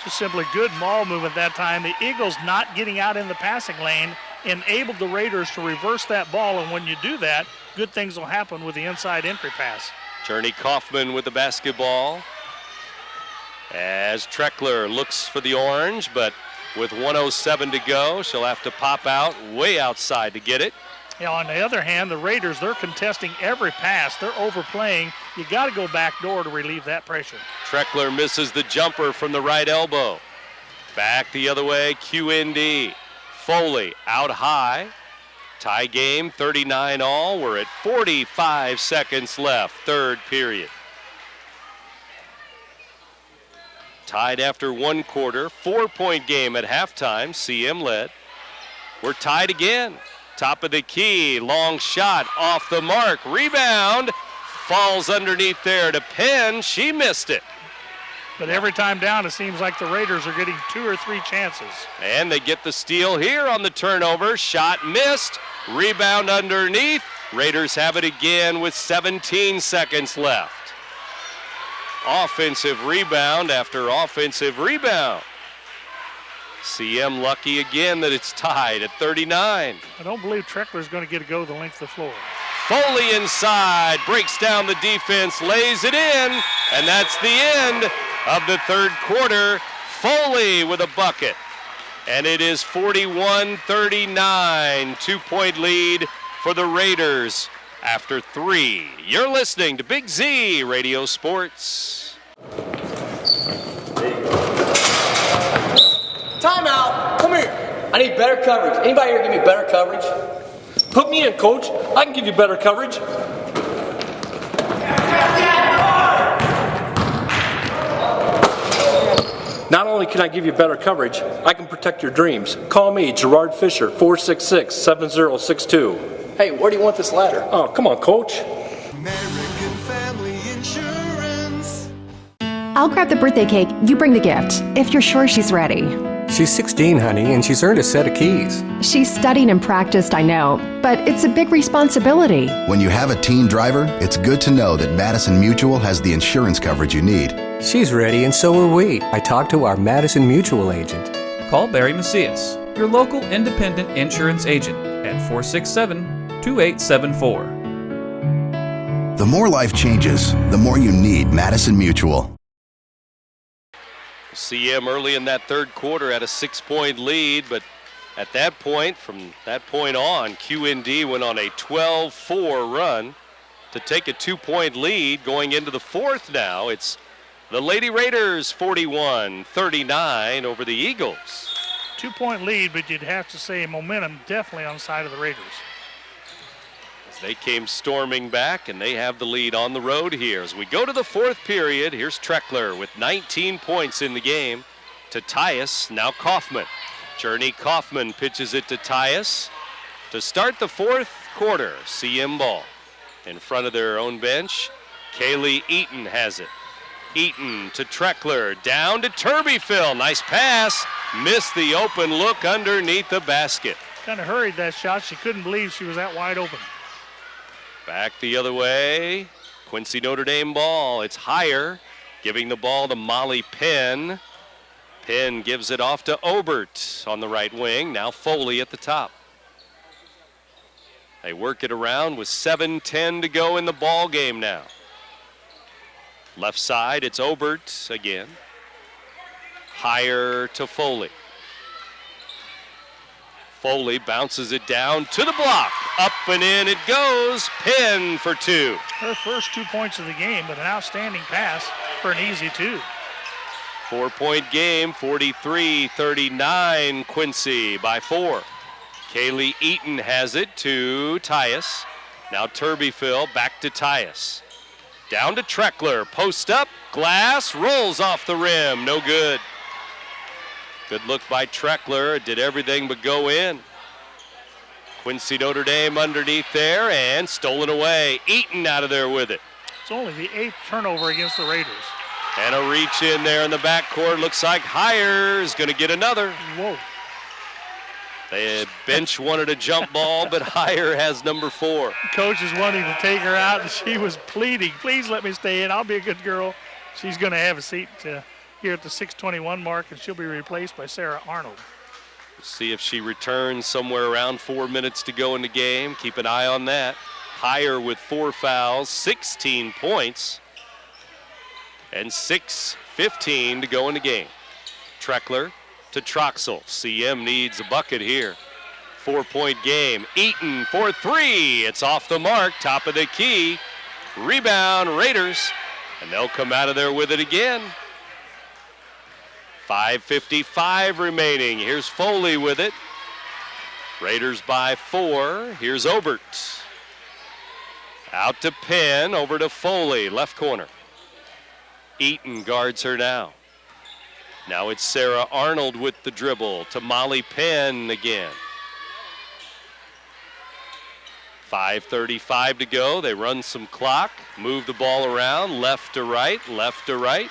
Just simply good ball movement that time. The Eagles not getting out in the passing lane enabled the Raiders to reverse that ball, and when you do that, good things will happen with the inside entry pass. Journey Kaufman with the basketball. As Treckler looks for the orange, but with 1:07 to go, she'll have to pop out way outside to get it. Yeah, on the other hand, the Raiders, they're contesting every pass. They're overplaying. You got to go back door to relieve that pressure. Treckler misses the jumper from the right elbow. Back the other way, QND. Foley out high. Tie game, 39 all. We're at 45 seconds left, third period. Tied after one quarter, 4-point game at halftime. CM led. We're tied again. Top of the key, long shot off the mark. Rebound, falls underneath there to Penn. She missed it. But every time down, it seems like the Raiders are getting 2 or 3 chances. And they get the steal here on the turnover. Shot missed. Rebound underneath. Raiders have it again with 17 seconds left. Offensive rebound after offensive rebound. CM lucky again that it's tied at 39. I don't believe Treckler's going to get a go the length of the floor. Foley inside, breaks down the defense, lays it in, and that's the end of the third quarter. Foley with a bucket. And it is 41-39, 2-point lead for the Raiders after 3. You're listening to Big Z Radio Sports. Timeout. Come here. I need better coverage. Anybody here give me better coverage? Put me in, coach. I can give you better coverage. Not only can I give you better coverage, I can protect your dreams. Call me, Gerard Fisher, 466-7062. Hey, where do you want this ladder? Oh, come on, coach. American Family Insurance. I'll grab the birthday cake, you bring the gift, if you're sure she's ready. She's 16, honey, and she's earned a set of keys. She's studied and practiced, I know, but it's a big responsibility. When you have a teen driver, it's good to know that Madison Mutual has the insurance coverage you need. She's ready, and so are we. I talked to our Madison Mutual agent. Call Barry Macias, your local independent insurance agent, at 467-2874. The more life changes, the more you need Madison Mutual. CM early in that third quarter had a 6-point lead, but at that point, from that point on, QND went on a 12-4 run to take a 2-point lead going into the fourth now. It's the Lady Raiders 41-39 over the Eagles. 2-point lead, but you'd have to say momentum definitely on the side of the Raiders. As they came storming back, and they have the lead on the road here. As we go to the fourth period, here's Treckler with 19 points in the game to Tyus. Now Kaufman. Journey Kaufman pitches it to Tyus to start the fourth quarter. CM ball in front of their own bench. Kaylee Eaton has it. Eaton to Treckler, down to Turbyfill. Nice pass. Missed the open look underneath the basket. Kind of hurried that shot. She couldn't believe she was that wide open. Back the other way. Quincy Notre Dame ball. It's higher. Giving the ball to Molly Penn. Penn gives it off to Obert on the right wing. Now Foley at the top. They work it around with 7:10 to go in the ball game now. Left side, it's Obert again. Higher to Foley. Foley bounces it down to the block. Up and in it goes. Penn for 2. Her first 2 points of the game, but an outstanding pass for an easy 2. 4-point game, 43-39, Quincy by 4. Kaylee Eaton has it to Tyus. Now Turbyfill back to Tyus. Down to Treckler, post up, glass, rolls off the rim, no good. Good look by Treckler, it did everything but go in. Quincy Notre Dame underneath there and stolen away. Eaton out of there with it. It's only the 8th turnover against the Raiders. And a reach in there in the backcourt. Looks like Heyer is going to get another. Whoa. The bench wanted a jump ball, but Heyer has number 4. Coach is wanting to take her out, and she was pleading, please let me stay in. I'll be a good girl. She's going to have a seat here at the 6:21 mark, and she'll be replaced by Sarah Arnold. We'll see if she returns somewhere around 4 minutes to go in the game. Keep an eye on that. Higher with 4 fouls, 16 points, and 6:15 to go in the game. Treckler to Troxel. CM needs a bucket here. 4-point game. Eaton for 3. It's off the mark, top of the key. Rebound, Raiders, and they'll come out of there with it again. 5:55 remaining. Here's Foley with it. Raiders by 4. Here's Obert. Out to Penn, over to Foley, left corner. Eaton guards her now. Now it's Sarah Arnold with the dribble to Molly Penn again. 5:35 to go. They run some clock, move the ball around, left to right, left to right.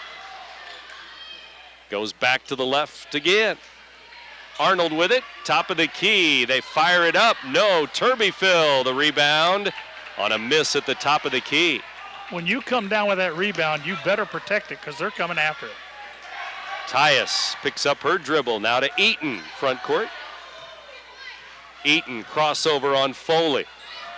Goes back to the left again. Arnold with it, top of the key. They fire it up. No, Turbyfill, the rebound on a miss at the top of the key. When you come down with that rebound, you better protect it because they're coming after it. Tyus picks up her dribble. Now to Eaton, front court. Eaton crossover on Foley.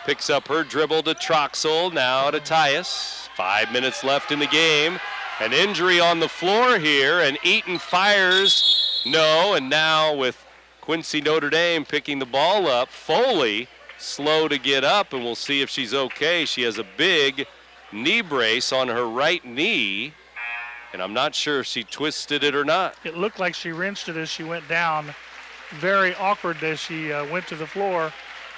Picks up her dribble to Troxel. Now to Tyus. 5 minutes left in the game. An injury on the floor here, and Eaton fires. No, and now with Quincy Notre Dame picking the ball up, Foley slow to get up, and we'll see if she's okay. She has a big knee brace on her right knee, and I'm not sure if she twisted it or not. It looked like she wrenched it as she went down. Very awkward as she went to the floor.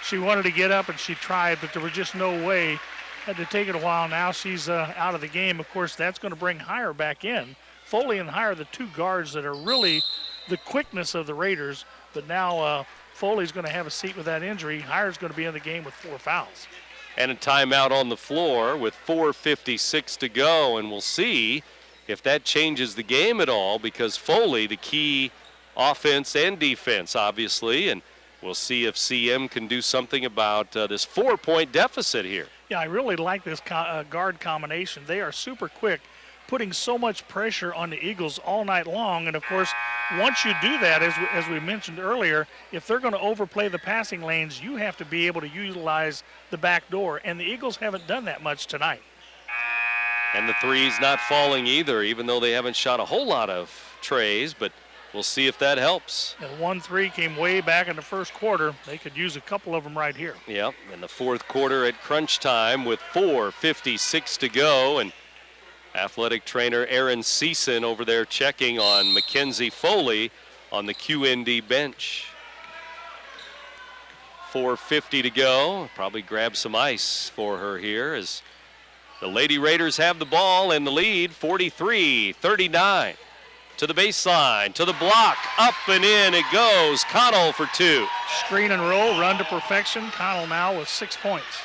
She wanted to get up and she tried, but there was just no way. Had to take it a while. Now she's out of the game. Of course, that's going to bring Heyer back in. Foley and Heyer, the two guards that are really the quickness of the Raiders, but now Foley's going to have a seat with that injury. Heyer's going to be in the game with 4 fouls. And a timeout on the floor with 4:56 to go, and we'll see if that changes the game at all, because Foley, the key offense and defense, obviously, and we'll see if CM can do something about this 4-point deficit here. Yeah, I really like this guard combination. They are super quick, putting so much pressure on the Eagles all night long. And, of course, once you do that, as we mentioned earlier, if they're going to overplay the passing lanes, you have to be able to utilize the back door. And the Eagles haven't done that much tonight. And the three's not falling either, even though they haven't shot a whole lot of trays, but we'll see if that helps. And 1-3 came way back in the first quarter. They could use a couple of them right here. Yep, in the fourth quarter at crunch time with 4:56 to go, and athletic trainer Aaron Season over there checking on Mackenzie Foley on the QND bench. 4:50 to go. Probably grab some ice for her here as the Lady Raiders have the ball in the lead, 43-39. To the baseline, to the block, up and in it goes. Connell for 2. Screen and roll, run to perfection. Connell now with 6 points.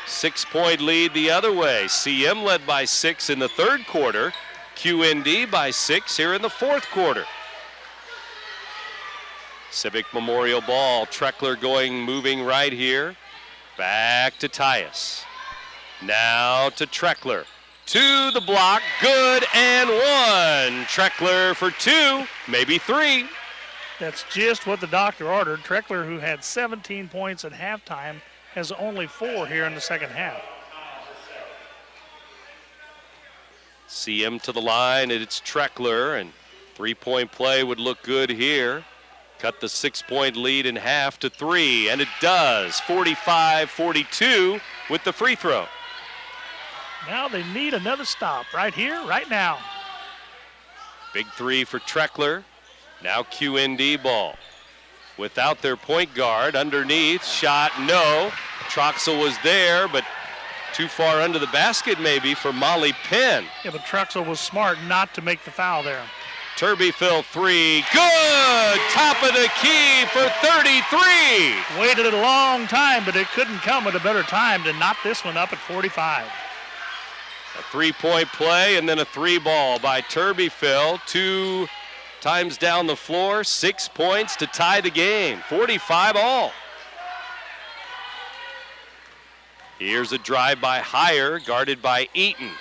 6-point lead the other way. CM led by 6 in the third quarter. QND by 6 here in the fourth quarter. Civic Memorial ball. Treckler moving right here. Back to Tyus. Now to Treckler. To the block, good and 1. Treckler for 2, maybe 3. That's just what the doctor ordered. Treckler, who had 17 points at halftime, has only 4 here in the second half. CM to the line, and it's Treckler, and 3-point play would look good here. Cut the 6-point lead in half to 3, and it does. 45-42 with the free throw. Now they need another stop right here, right now. Big 3 for Treckler. Now QND ball. Without their point guard, underneath, shot, no. Troxel was there, but too far under the basket maybe for Molly Penn. Yeah, but Troxel was smart not to make the foul there. Turbyfill 3, good! Top of the key for 33. Waited a long time, but it couldn't come at a better time to knock this one up at 45. A 3-point play and then a 3-ball by Turbyfill. 2 times down the floor, 6 points to tie the game. 45 all. Here's a drive by Heyer, guarded by Eaton.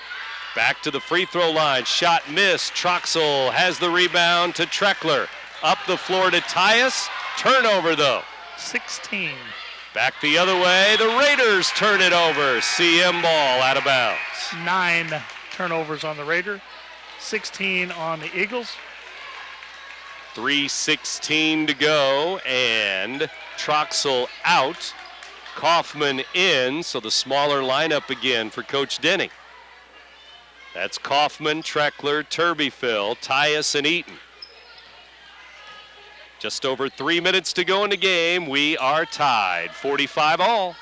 Back to the free throw line, shot missed. Troxel has the rebound to Treckler. Up the floor to Tyus. Turnover though. 16. Back the other way. The Raiders turn it over. CM ball out of bounds. 9 turnovers on the Raiders, 16 on the Eagles. 3:16 to go, and Troxel out. Kaufman in, so the smaller lineup again for Coach Denny. That's Kaufman, Treckler, Turbyfill, Tyus, and Eaton. Just over 3 minutes to go in the game. We are tied, 45 all.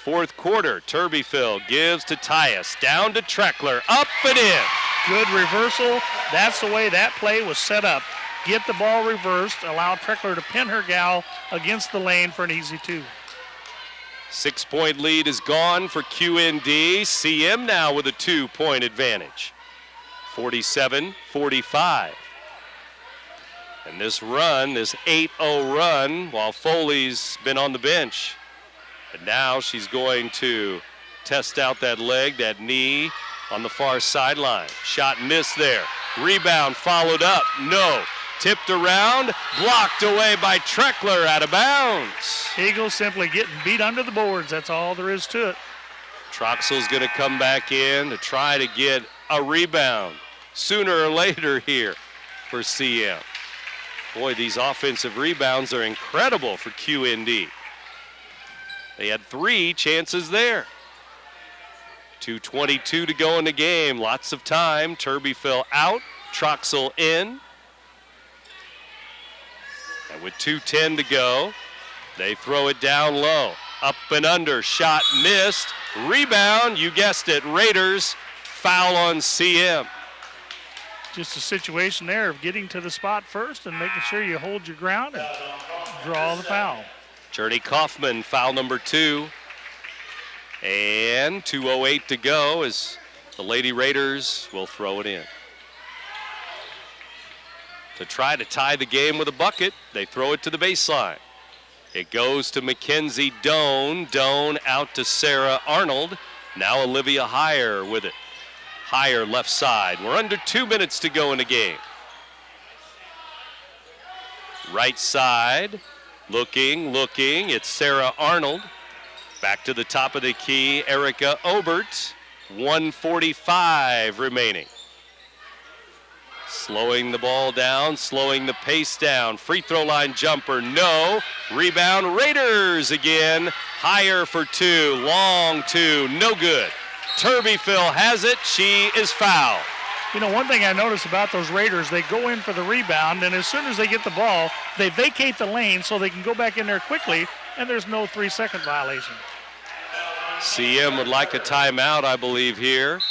Fourth quarter, Turbyfill gives to Tyus, down to Treckler, up and in. Good reversal. That's the way that play was set up. Get the ball reversed, allow Treckler to pin her gal against the lane for an easy 2. 6-point lead is gone for QND. CM now with a 2-point advantage. 47-45. And this run, this 8-0 run, while Foley's been on the bench. But now she's going to test out that leg, that knee on the far sideline. Shot missed there. Rebound followed up. No. Tipped around, blocked away by Treckler, out of bounds. Eagles simply getting beat under the boards. That's all there is to it. Troxel's going to come back in to try to get a rebound sooner or later here for CM. Boy, these offensive rebounds are incredible for QND. They had 3 chances there. 2:22 to go in the game. Lots of time. Turbyfill out. Troxel in. And with 2:10 to go, they throw it down low. Up and under. Shot missed. Rebound. You guessed it. Raiders. Foul on CM. Just a situation there of getting to the spot first and making sure you hold your ground and draw the foul. Journey Kaufman, foul number 2. And 2:08 to go as the Lady Raiders will throw it in. To try to tie the game with a bucket, they throw it to the baseline. It goes to Mackenzie Doan. Doan out to Sarah Arnold. Now Olivia Heyer with it. Heyer left side. We're under 2 minutes to go in the game. Right side. Looking. It's Sarah Arnold. Back to the top of the key, Erica Obert. 1:45 remaining. Slowing the ball down, slowing the pace down. Free throw line jumper, no. Rebound, Raiders again. Higher for 2, long 2, no good. Turbyfill has it, she is fouled. You know, one thing I noticed about those Raiders, they go in for the rebound, and as soon as they get the ball, they vacate the lane so they can go back in there quickly, and there's no 3-second violation. CM would like a timeout, I believe, here.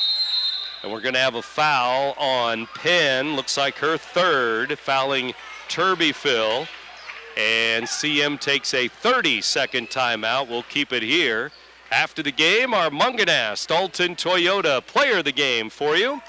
And we're going to have a foul on Penn. Looks like her 3rd, fouling Turbyfill. And CM takes a 30-second timeout. We'll keep it here. After the game, our Munganast Alton Toyota player of the game for you.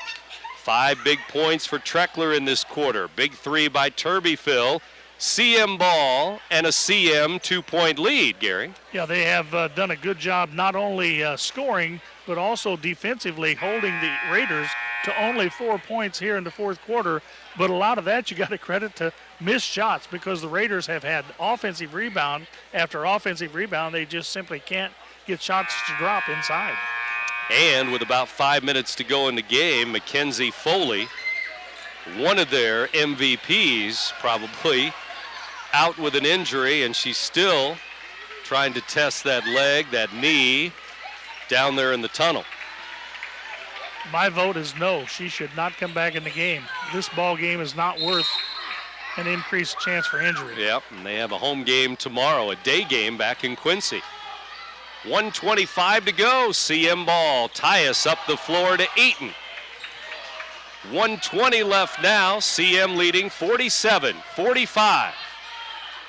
5 big points for Treckler in this quarter. Big 3 by Turbyfill. CM ball and a CM 2-point lead, Gary. Yeah, they have done a good job not only scoring, but also defensively holding the Raiders to only 4 points here in the fourth quarter. But a lot of that you got to credit to missed shots because the Raiders have had offensive rebound after offensive rebound. They just simply can't get shots to drop inside. And with about 5 minutes to go in the game, Mackenzie Foley, one of their MVPs probably, out with an injury, and she's still trying to test that leg, that knee, down there in the tunnel. My vote is no. She should not come back in the game. This ball game is not worth an increased chance for injury. Yep, and they have a home game tomorrow, a day game back in Quincy. 1:25 to go. CM ball. Tyus up the floor to Eaton. 1:20 left now. CM leading 47-45.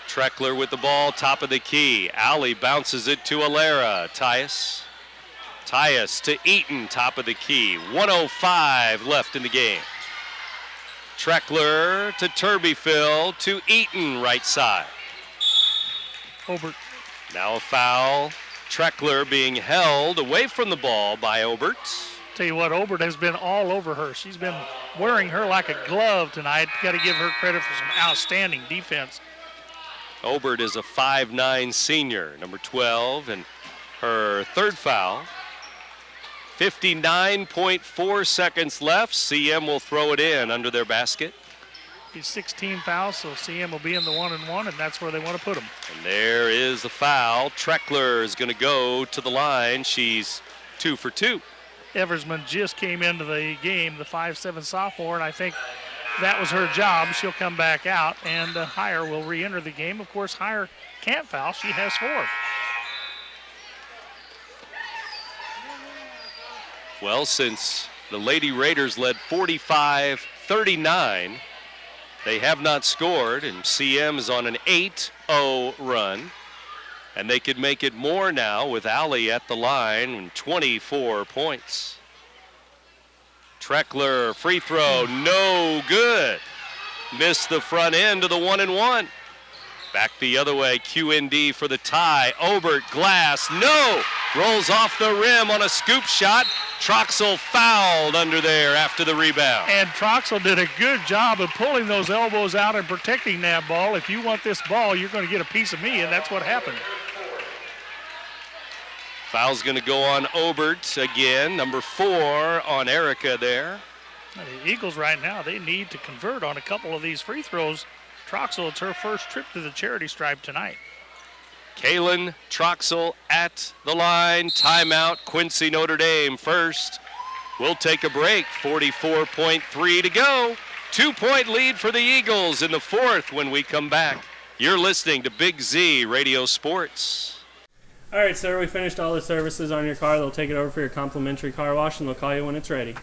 Treckler with the ball, top of the key. Alley bounces it to Alera. Tyus to Eaton, top of the key. 1:05 left in the game. Treckler to Turbyfill to Eaton, right side. Obert. Now a foul. Treckler being held away from the ball by Obert. Tell you what, Obert has been all over her. She's been wearing her like a glove tonight. Got to give her credit for some outstanding defense. Obert is a 5'9" senior, number 12, and her third foul. 59.4 seconds left. CM will throw it in under their basket. He's 16 fouls, so CM will be in the 1-and-1, and that's where they want to put him. And there is the foul. Treckler is going to go to the line. She's 2 for 2. Eversman just came into the game, the 5'7" sophomore, and I think that was her job. She'll come back out, and Heyer will re-enter the game. Of course, Heyer can't foul. She has 4. Well, since the Lady Raiders led 45-39, they have not scored, and CM is on an 8-0 run. And they could make it more now with Alley at the line and 24 points. Treckler, free throw, no good. Missed the front end of the 1-and-1. Back the other way, QND for the tie. Obert, glass, no! Rolls off the rim on a scoop shot. Troxel fouled under there after the rebound. And Troxel did a good job of pulling those elbows out and protecting that ball. If you want this ball, you're going to get a piece of me, and that's what happened. Foul's going to go on Obert again, number 4 on Erica there. The Eagles right now, they need to convert on a couple of these free throws. Troxel, it's her first trip to the charity stripe tonight. Kaylin Troxel at the line. Timeout, Quincy Notre Dame first. We'll take a break. 44.3 to go. 2-point lead for the Eagles in the fourth when we come back. You're listening to Big Z Radio Sports. All right, sir, we finished all the services on your car. They'll take it over for your complimentary car wash, and they'll call you when it's ready.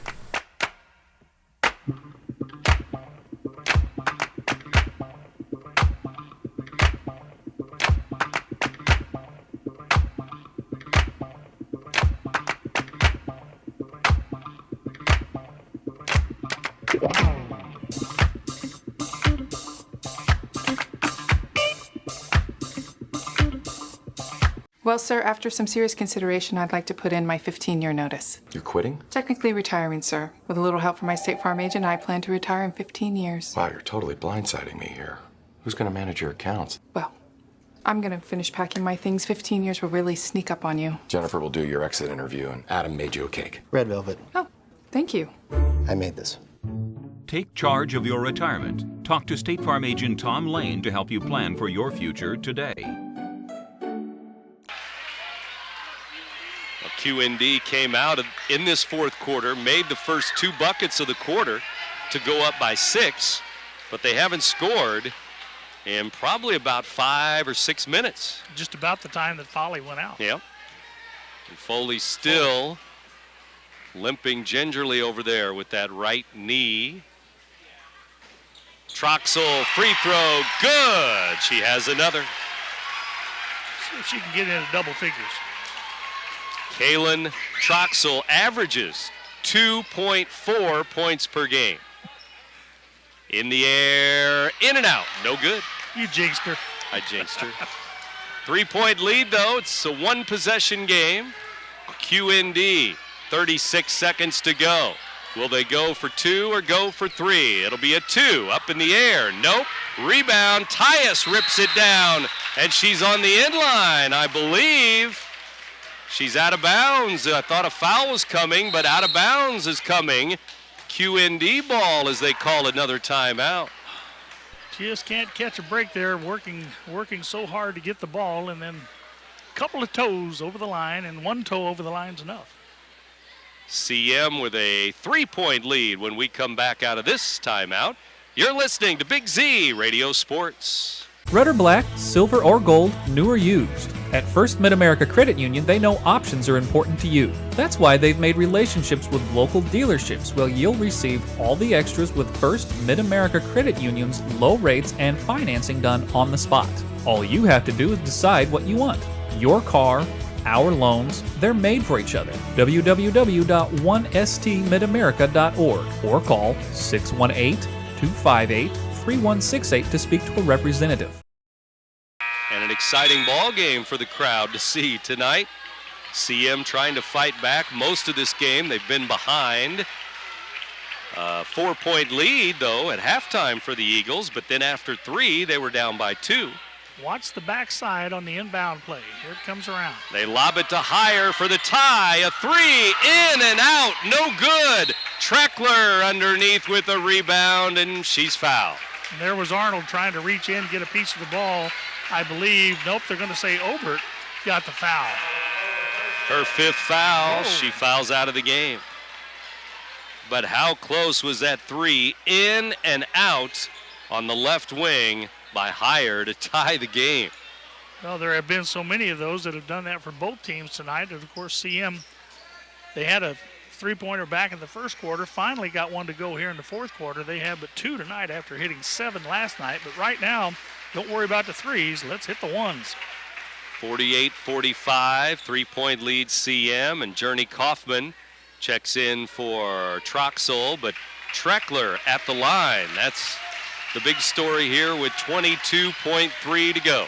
Well, sir, after some serious consideration, I'd like to put in my 15-year notice. You're quitting? Technically retiring, sir. With a little help from my State Farm agent, I plan to retire in 15 years. Wow, you're totally blindsiding me here. Who's going to manage your accounts? Well, I'm going to finish packing my things. 15 years will really sneak up on you. Jennifer will do your exit interview, and Adam made you a cake. Red velvet. Oh, thank you. I made this. Take charge of your retirement. Talk to State Farm agent Tom Lane to help you plan for your future today. QND came out in this fourth quarter, made the first 2 buckets of the quarter to go up by 6, but they haven't scored in probably about 5 or 6 minutes. Just about the time that Foley went out. Yep. And Foley still limping gingerly over there with that right knee. Troxel, free throw, good. She has another. See if she can get into double figures. Kaylin Troxel averages 2.4 points per game. In the air, in and out, no good. You jinxed her. I jinxed her. 3-point lead, though. It's a 1-possession game. QND, 36 seconds to go. Will they go for 2 or go for 3? It'll be a 2, up in the air. Nope. Rebound, Tyus rips it down, and she's on the end line, I believe. She's out of bounds. I thought a foul was coming, but out of bounds is coming. QND ball as they call another timeout. Just can't catch a break there, working so hard to get the ball, and then a couple of toes over the line, and 1 toe over the line's enough. CM with a 3-point lead when we come back out of this timeout. You're listening to Big Z Radio Sports. Red or black, silver or gold, new or used. At First Mid-America Credit Union, they know options are important to you. That's why they've made relationships with local dealerships where you'll receive all the extras with First Mid-America Credit Union's low rates and financing done on the spot. All you have to do is decide what you want. Your car, our loans, they're made for each other. www.1stmidamerica.org or call 618-258-3168 to speak to a representative. And an exciting ball game for the crowd to see tonight. CM trying to fight back most of this game. They've been behind. 4-point lead, though, at halftime for the Eagles, but then after 3, they were down by 2. Watch the backside on the inbound play. Here it comes around. They lob it to Heyer for the tie. A three, in and out, no good. Treckler underneath with a rebound, and she's fouled. And there was Arnold trying to reach in, get a piece of the ball. I believe, nope, they're going to say Obert got the foul. Her 5th foul, she fouls out of the game. But how close was that three? In and out on the left wing by Heyer to tie the game. Well, there have been so many of those that have done that for both teams tonight. And of course, CM, they had a three-pointer back in the first quarter, finally got one to go here in the fourth quarter. They have but 2 tonight after hitting 7 last night. But right now, don't worry about the threes. Let's hit the ones. 48-45, 3-point lead CM, and Journey Kaufman checks in for Troxel, but Treckler at the line. That's the big story here with 22.3 to go.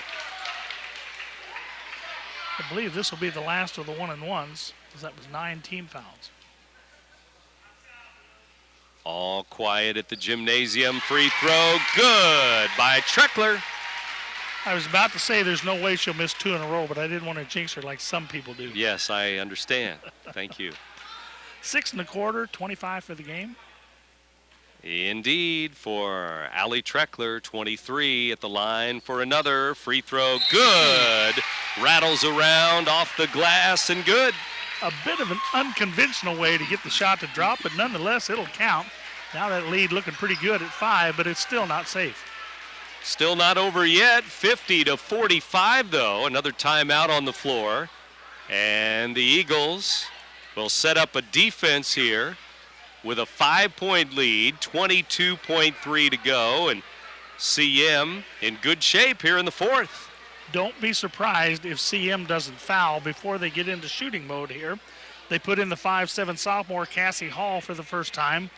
I believe this will be the last of the 1-and-1s, because that was 9 team fouls. All quiet at the gymnasium. Free throw, good by Treckler. I was about to say there's no way she'll miss 2 in a row, but I didn't want to jinx her like some people do. Yes, I understand. Thank you. 6 1/4, 25 for the game. Indeed, for Allie Treckler, 23 at the line for another free throw. Good. Rattles around off the glass and good. A bit of an unconventional way to get the shot to drop, but nonetheless, it'll count. Now that lead looking pretty good at 5, but it's still not safe. Still not over yet. 50-45, though. Another timeout on the floor. And the Eagles will set up a defense here with a 5-point lead, 22.3 to go, and CM in good shape here in the fourth. Don't be surprised if CM doesn't foul before they get into shooting mode here. They put in the 5'7" sophomore Cassie Hall for the first time,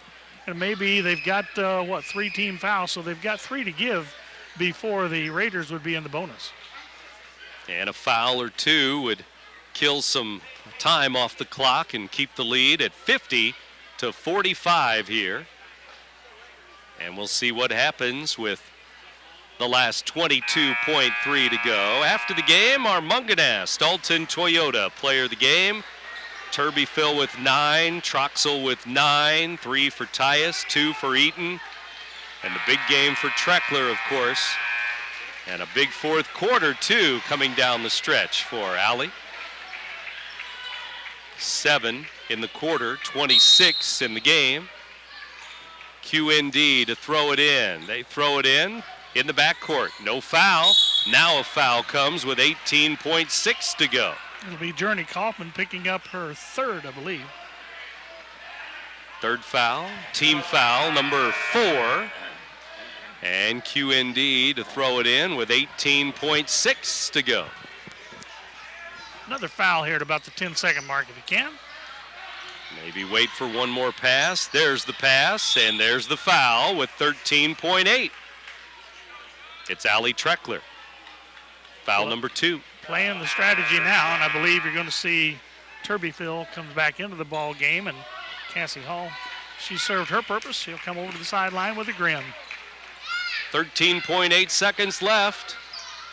and maybe they've got, 3 team fouls, so they've got 3 to give before the Raiders would be in the bonus. And a foul or 2 would kill some time off the clock and keep the lead at 50-45 here. And we'll see what happens with the last 22.3 to go. After the game, our Munganast Dalton Toyota player of the game. Turby Phil with 9, Troxel with 9, 3 for Tyus, 2 for Eaton. And the big game for Treckler, of course. And a big fourth quarter, too, coming down the stretch for Allie. 7 in the quarter, 26 in the game. QND to throw it in. They throw it in the backcourt. No foul. Now a foul comes with 18.6 to go. It'll be Journey Kaufman picking up her 3rd, I believe. 3rd foul, team foul, number 4. And QND to throw it in with 18.6 to go. Another foul here at about the 10-second mark if you can. Maybe wait for one more pass. There's the pass, and there's the foul with 13.8. It's Allie Treckler. Foul number 2. Playing the strategy now, and I believe you're going to see Turby Phil comes back into the ball game, and Cassie Hall, she served her purpose. She'll come over to the sideline with a grin. 13.8 seconds left.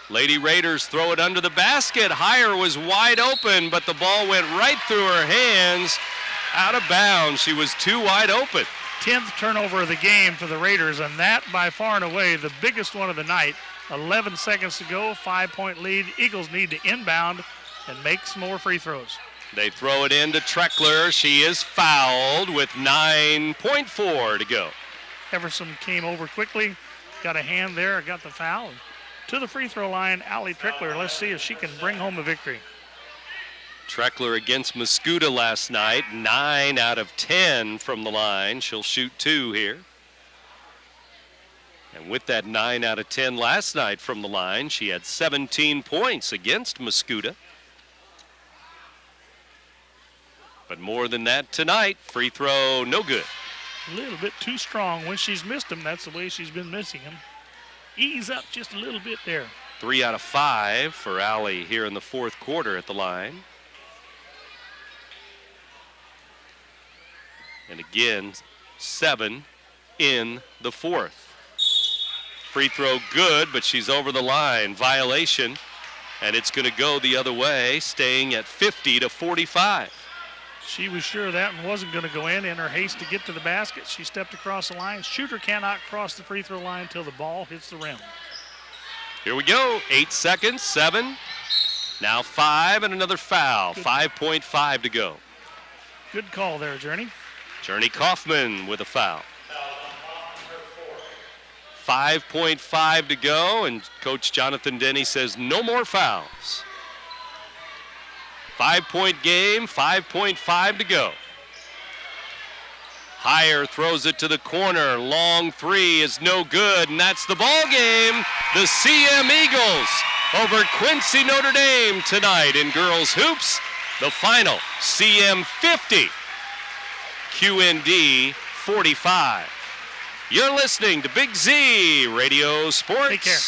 Lady Raiders throw it under the basket. Heyer was wide open, but the ball went right through her hands, out of bounds. She was too wide open. 10th turnover of the game for the Raiders, and that by far and away the biggest one of the night. 11 seconds to go, 5-point lead. Eagles need to inbound and make some more free throws. They throw it in to Treckler. She is fouled with 9.4 to go. Everson came over quickly, got a hand there, got the foul. To the free throw line, Allie Treckler. Let's see if she can bring home a victory. Treckler against Mascuda last night, 9 out of 10 from the line. She'll shoot 2 here. And with that 9 out of 10 last night from the line, she had 17 points against Mascuda. But more than that tonight, free throw, no good. A little bit too strong. When she's missed them, that's the way she's been missing them. Ease up just a little bit there. 3 out of 5 for Allie here in the fourth quarter at the line. And again, 7 in the fourth. free throw good, but she's over the line. Violation, and it's going to go the other way, staying at 50-45. She was sure that one wasn't going to go in her haste to get to the basket. She stepped across the line. Shooter cannot cross the free throw line until the ball hits the rim. Here we go. 8 seconds, 7. Now 5 and another foul. 5.5 to go. Good call there, Journey. Journey Kaufman with a foul. 5.5 to go, and Coach Jonathan Denny says no more fouls. 5-point game, 5.5 to go. Heyer throws it to the corner. Long three is no good, and that's the ball game. The CM Eagles over Quincy Notre Dame tonight in girls hoops. The final, CM 50, QND 45. You're listening to Big Z Radio Sports. Take care.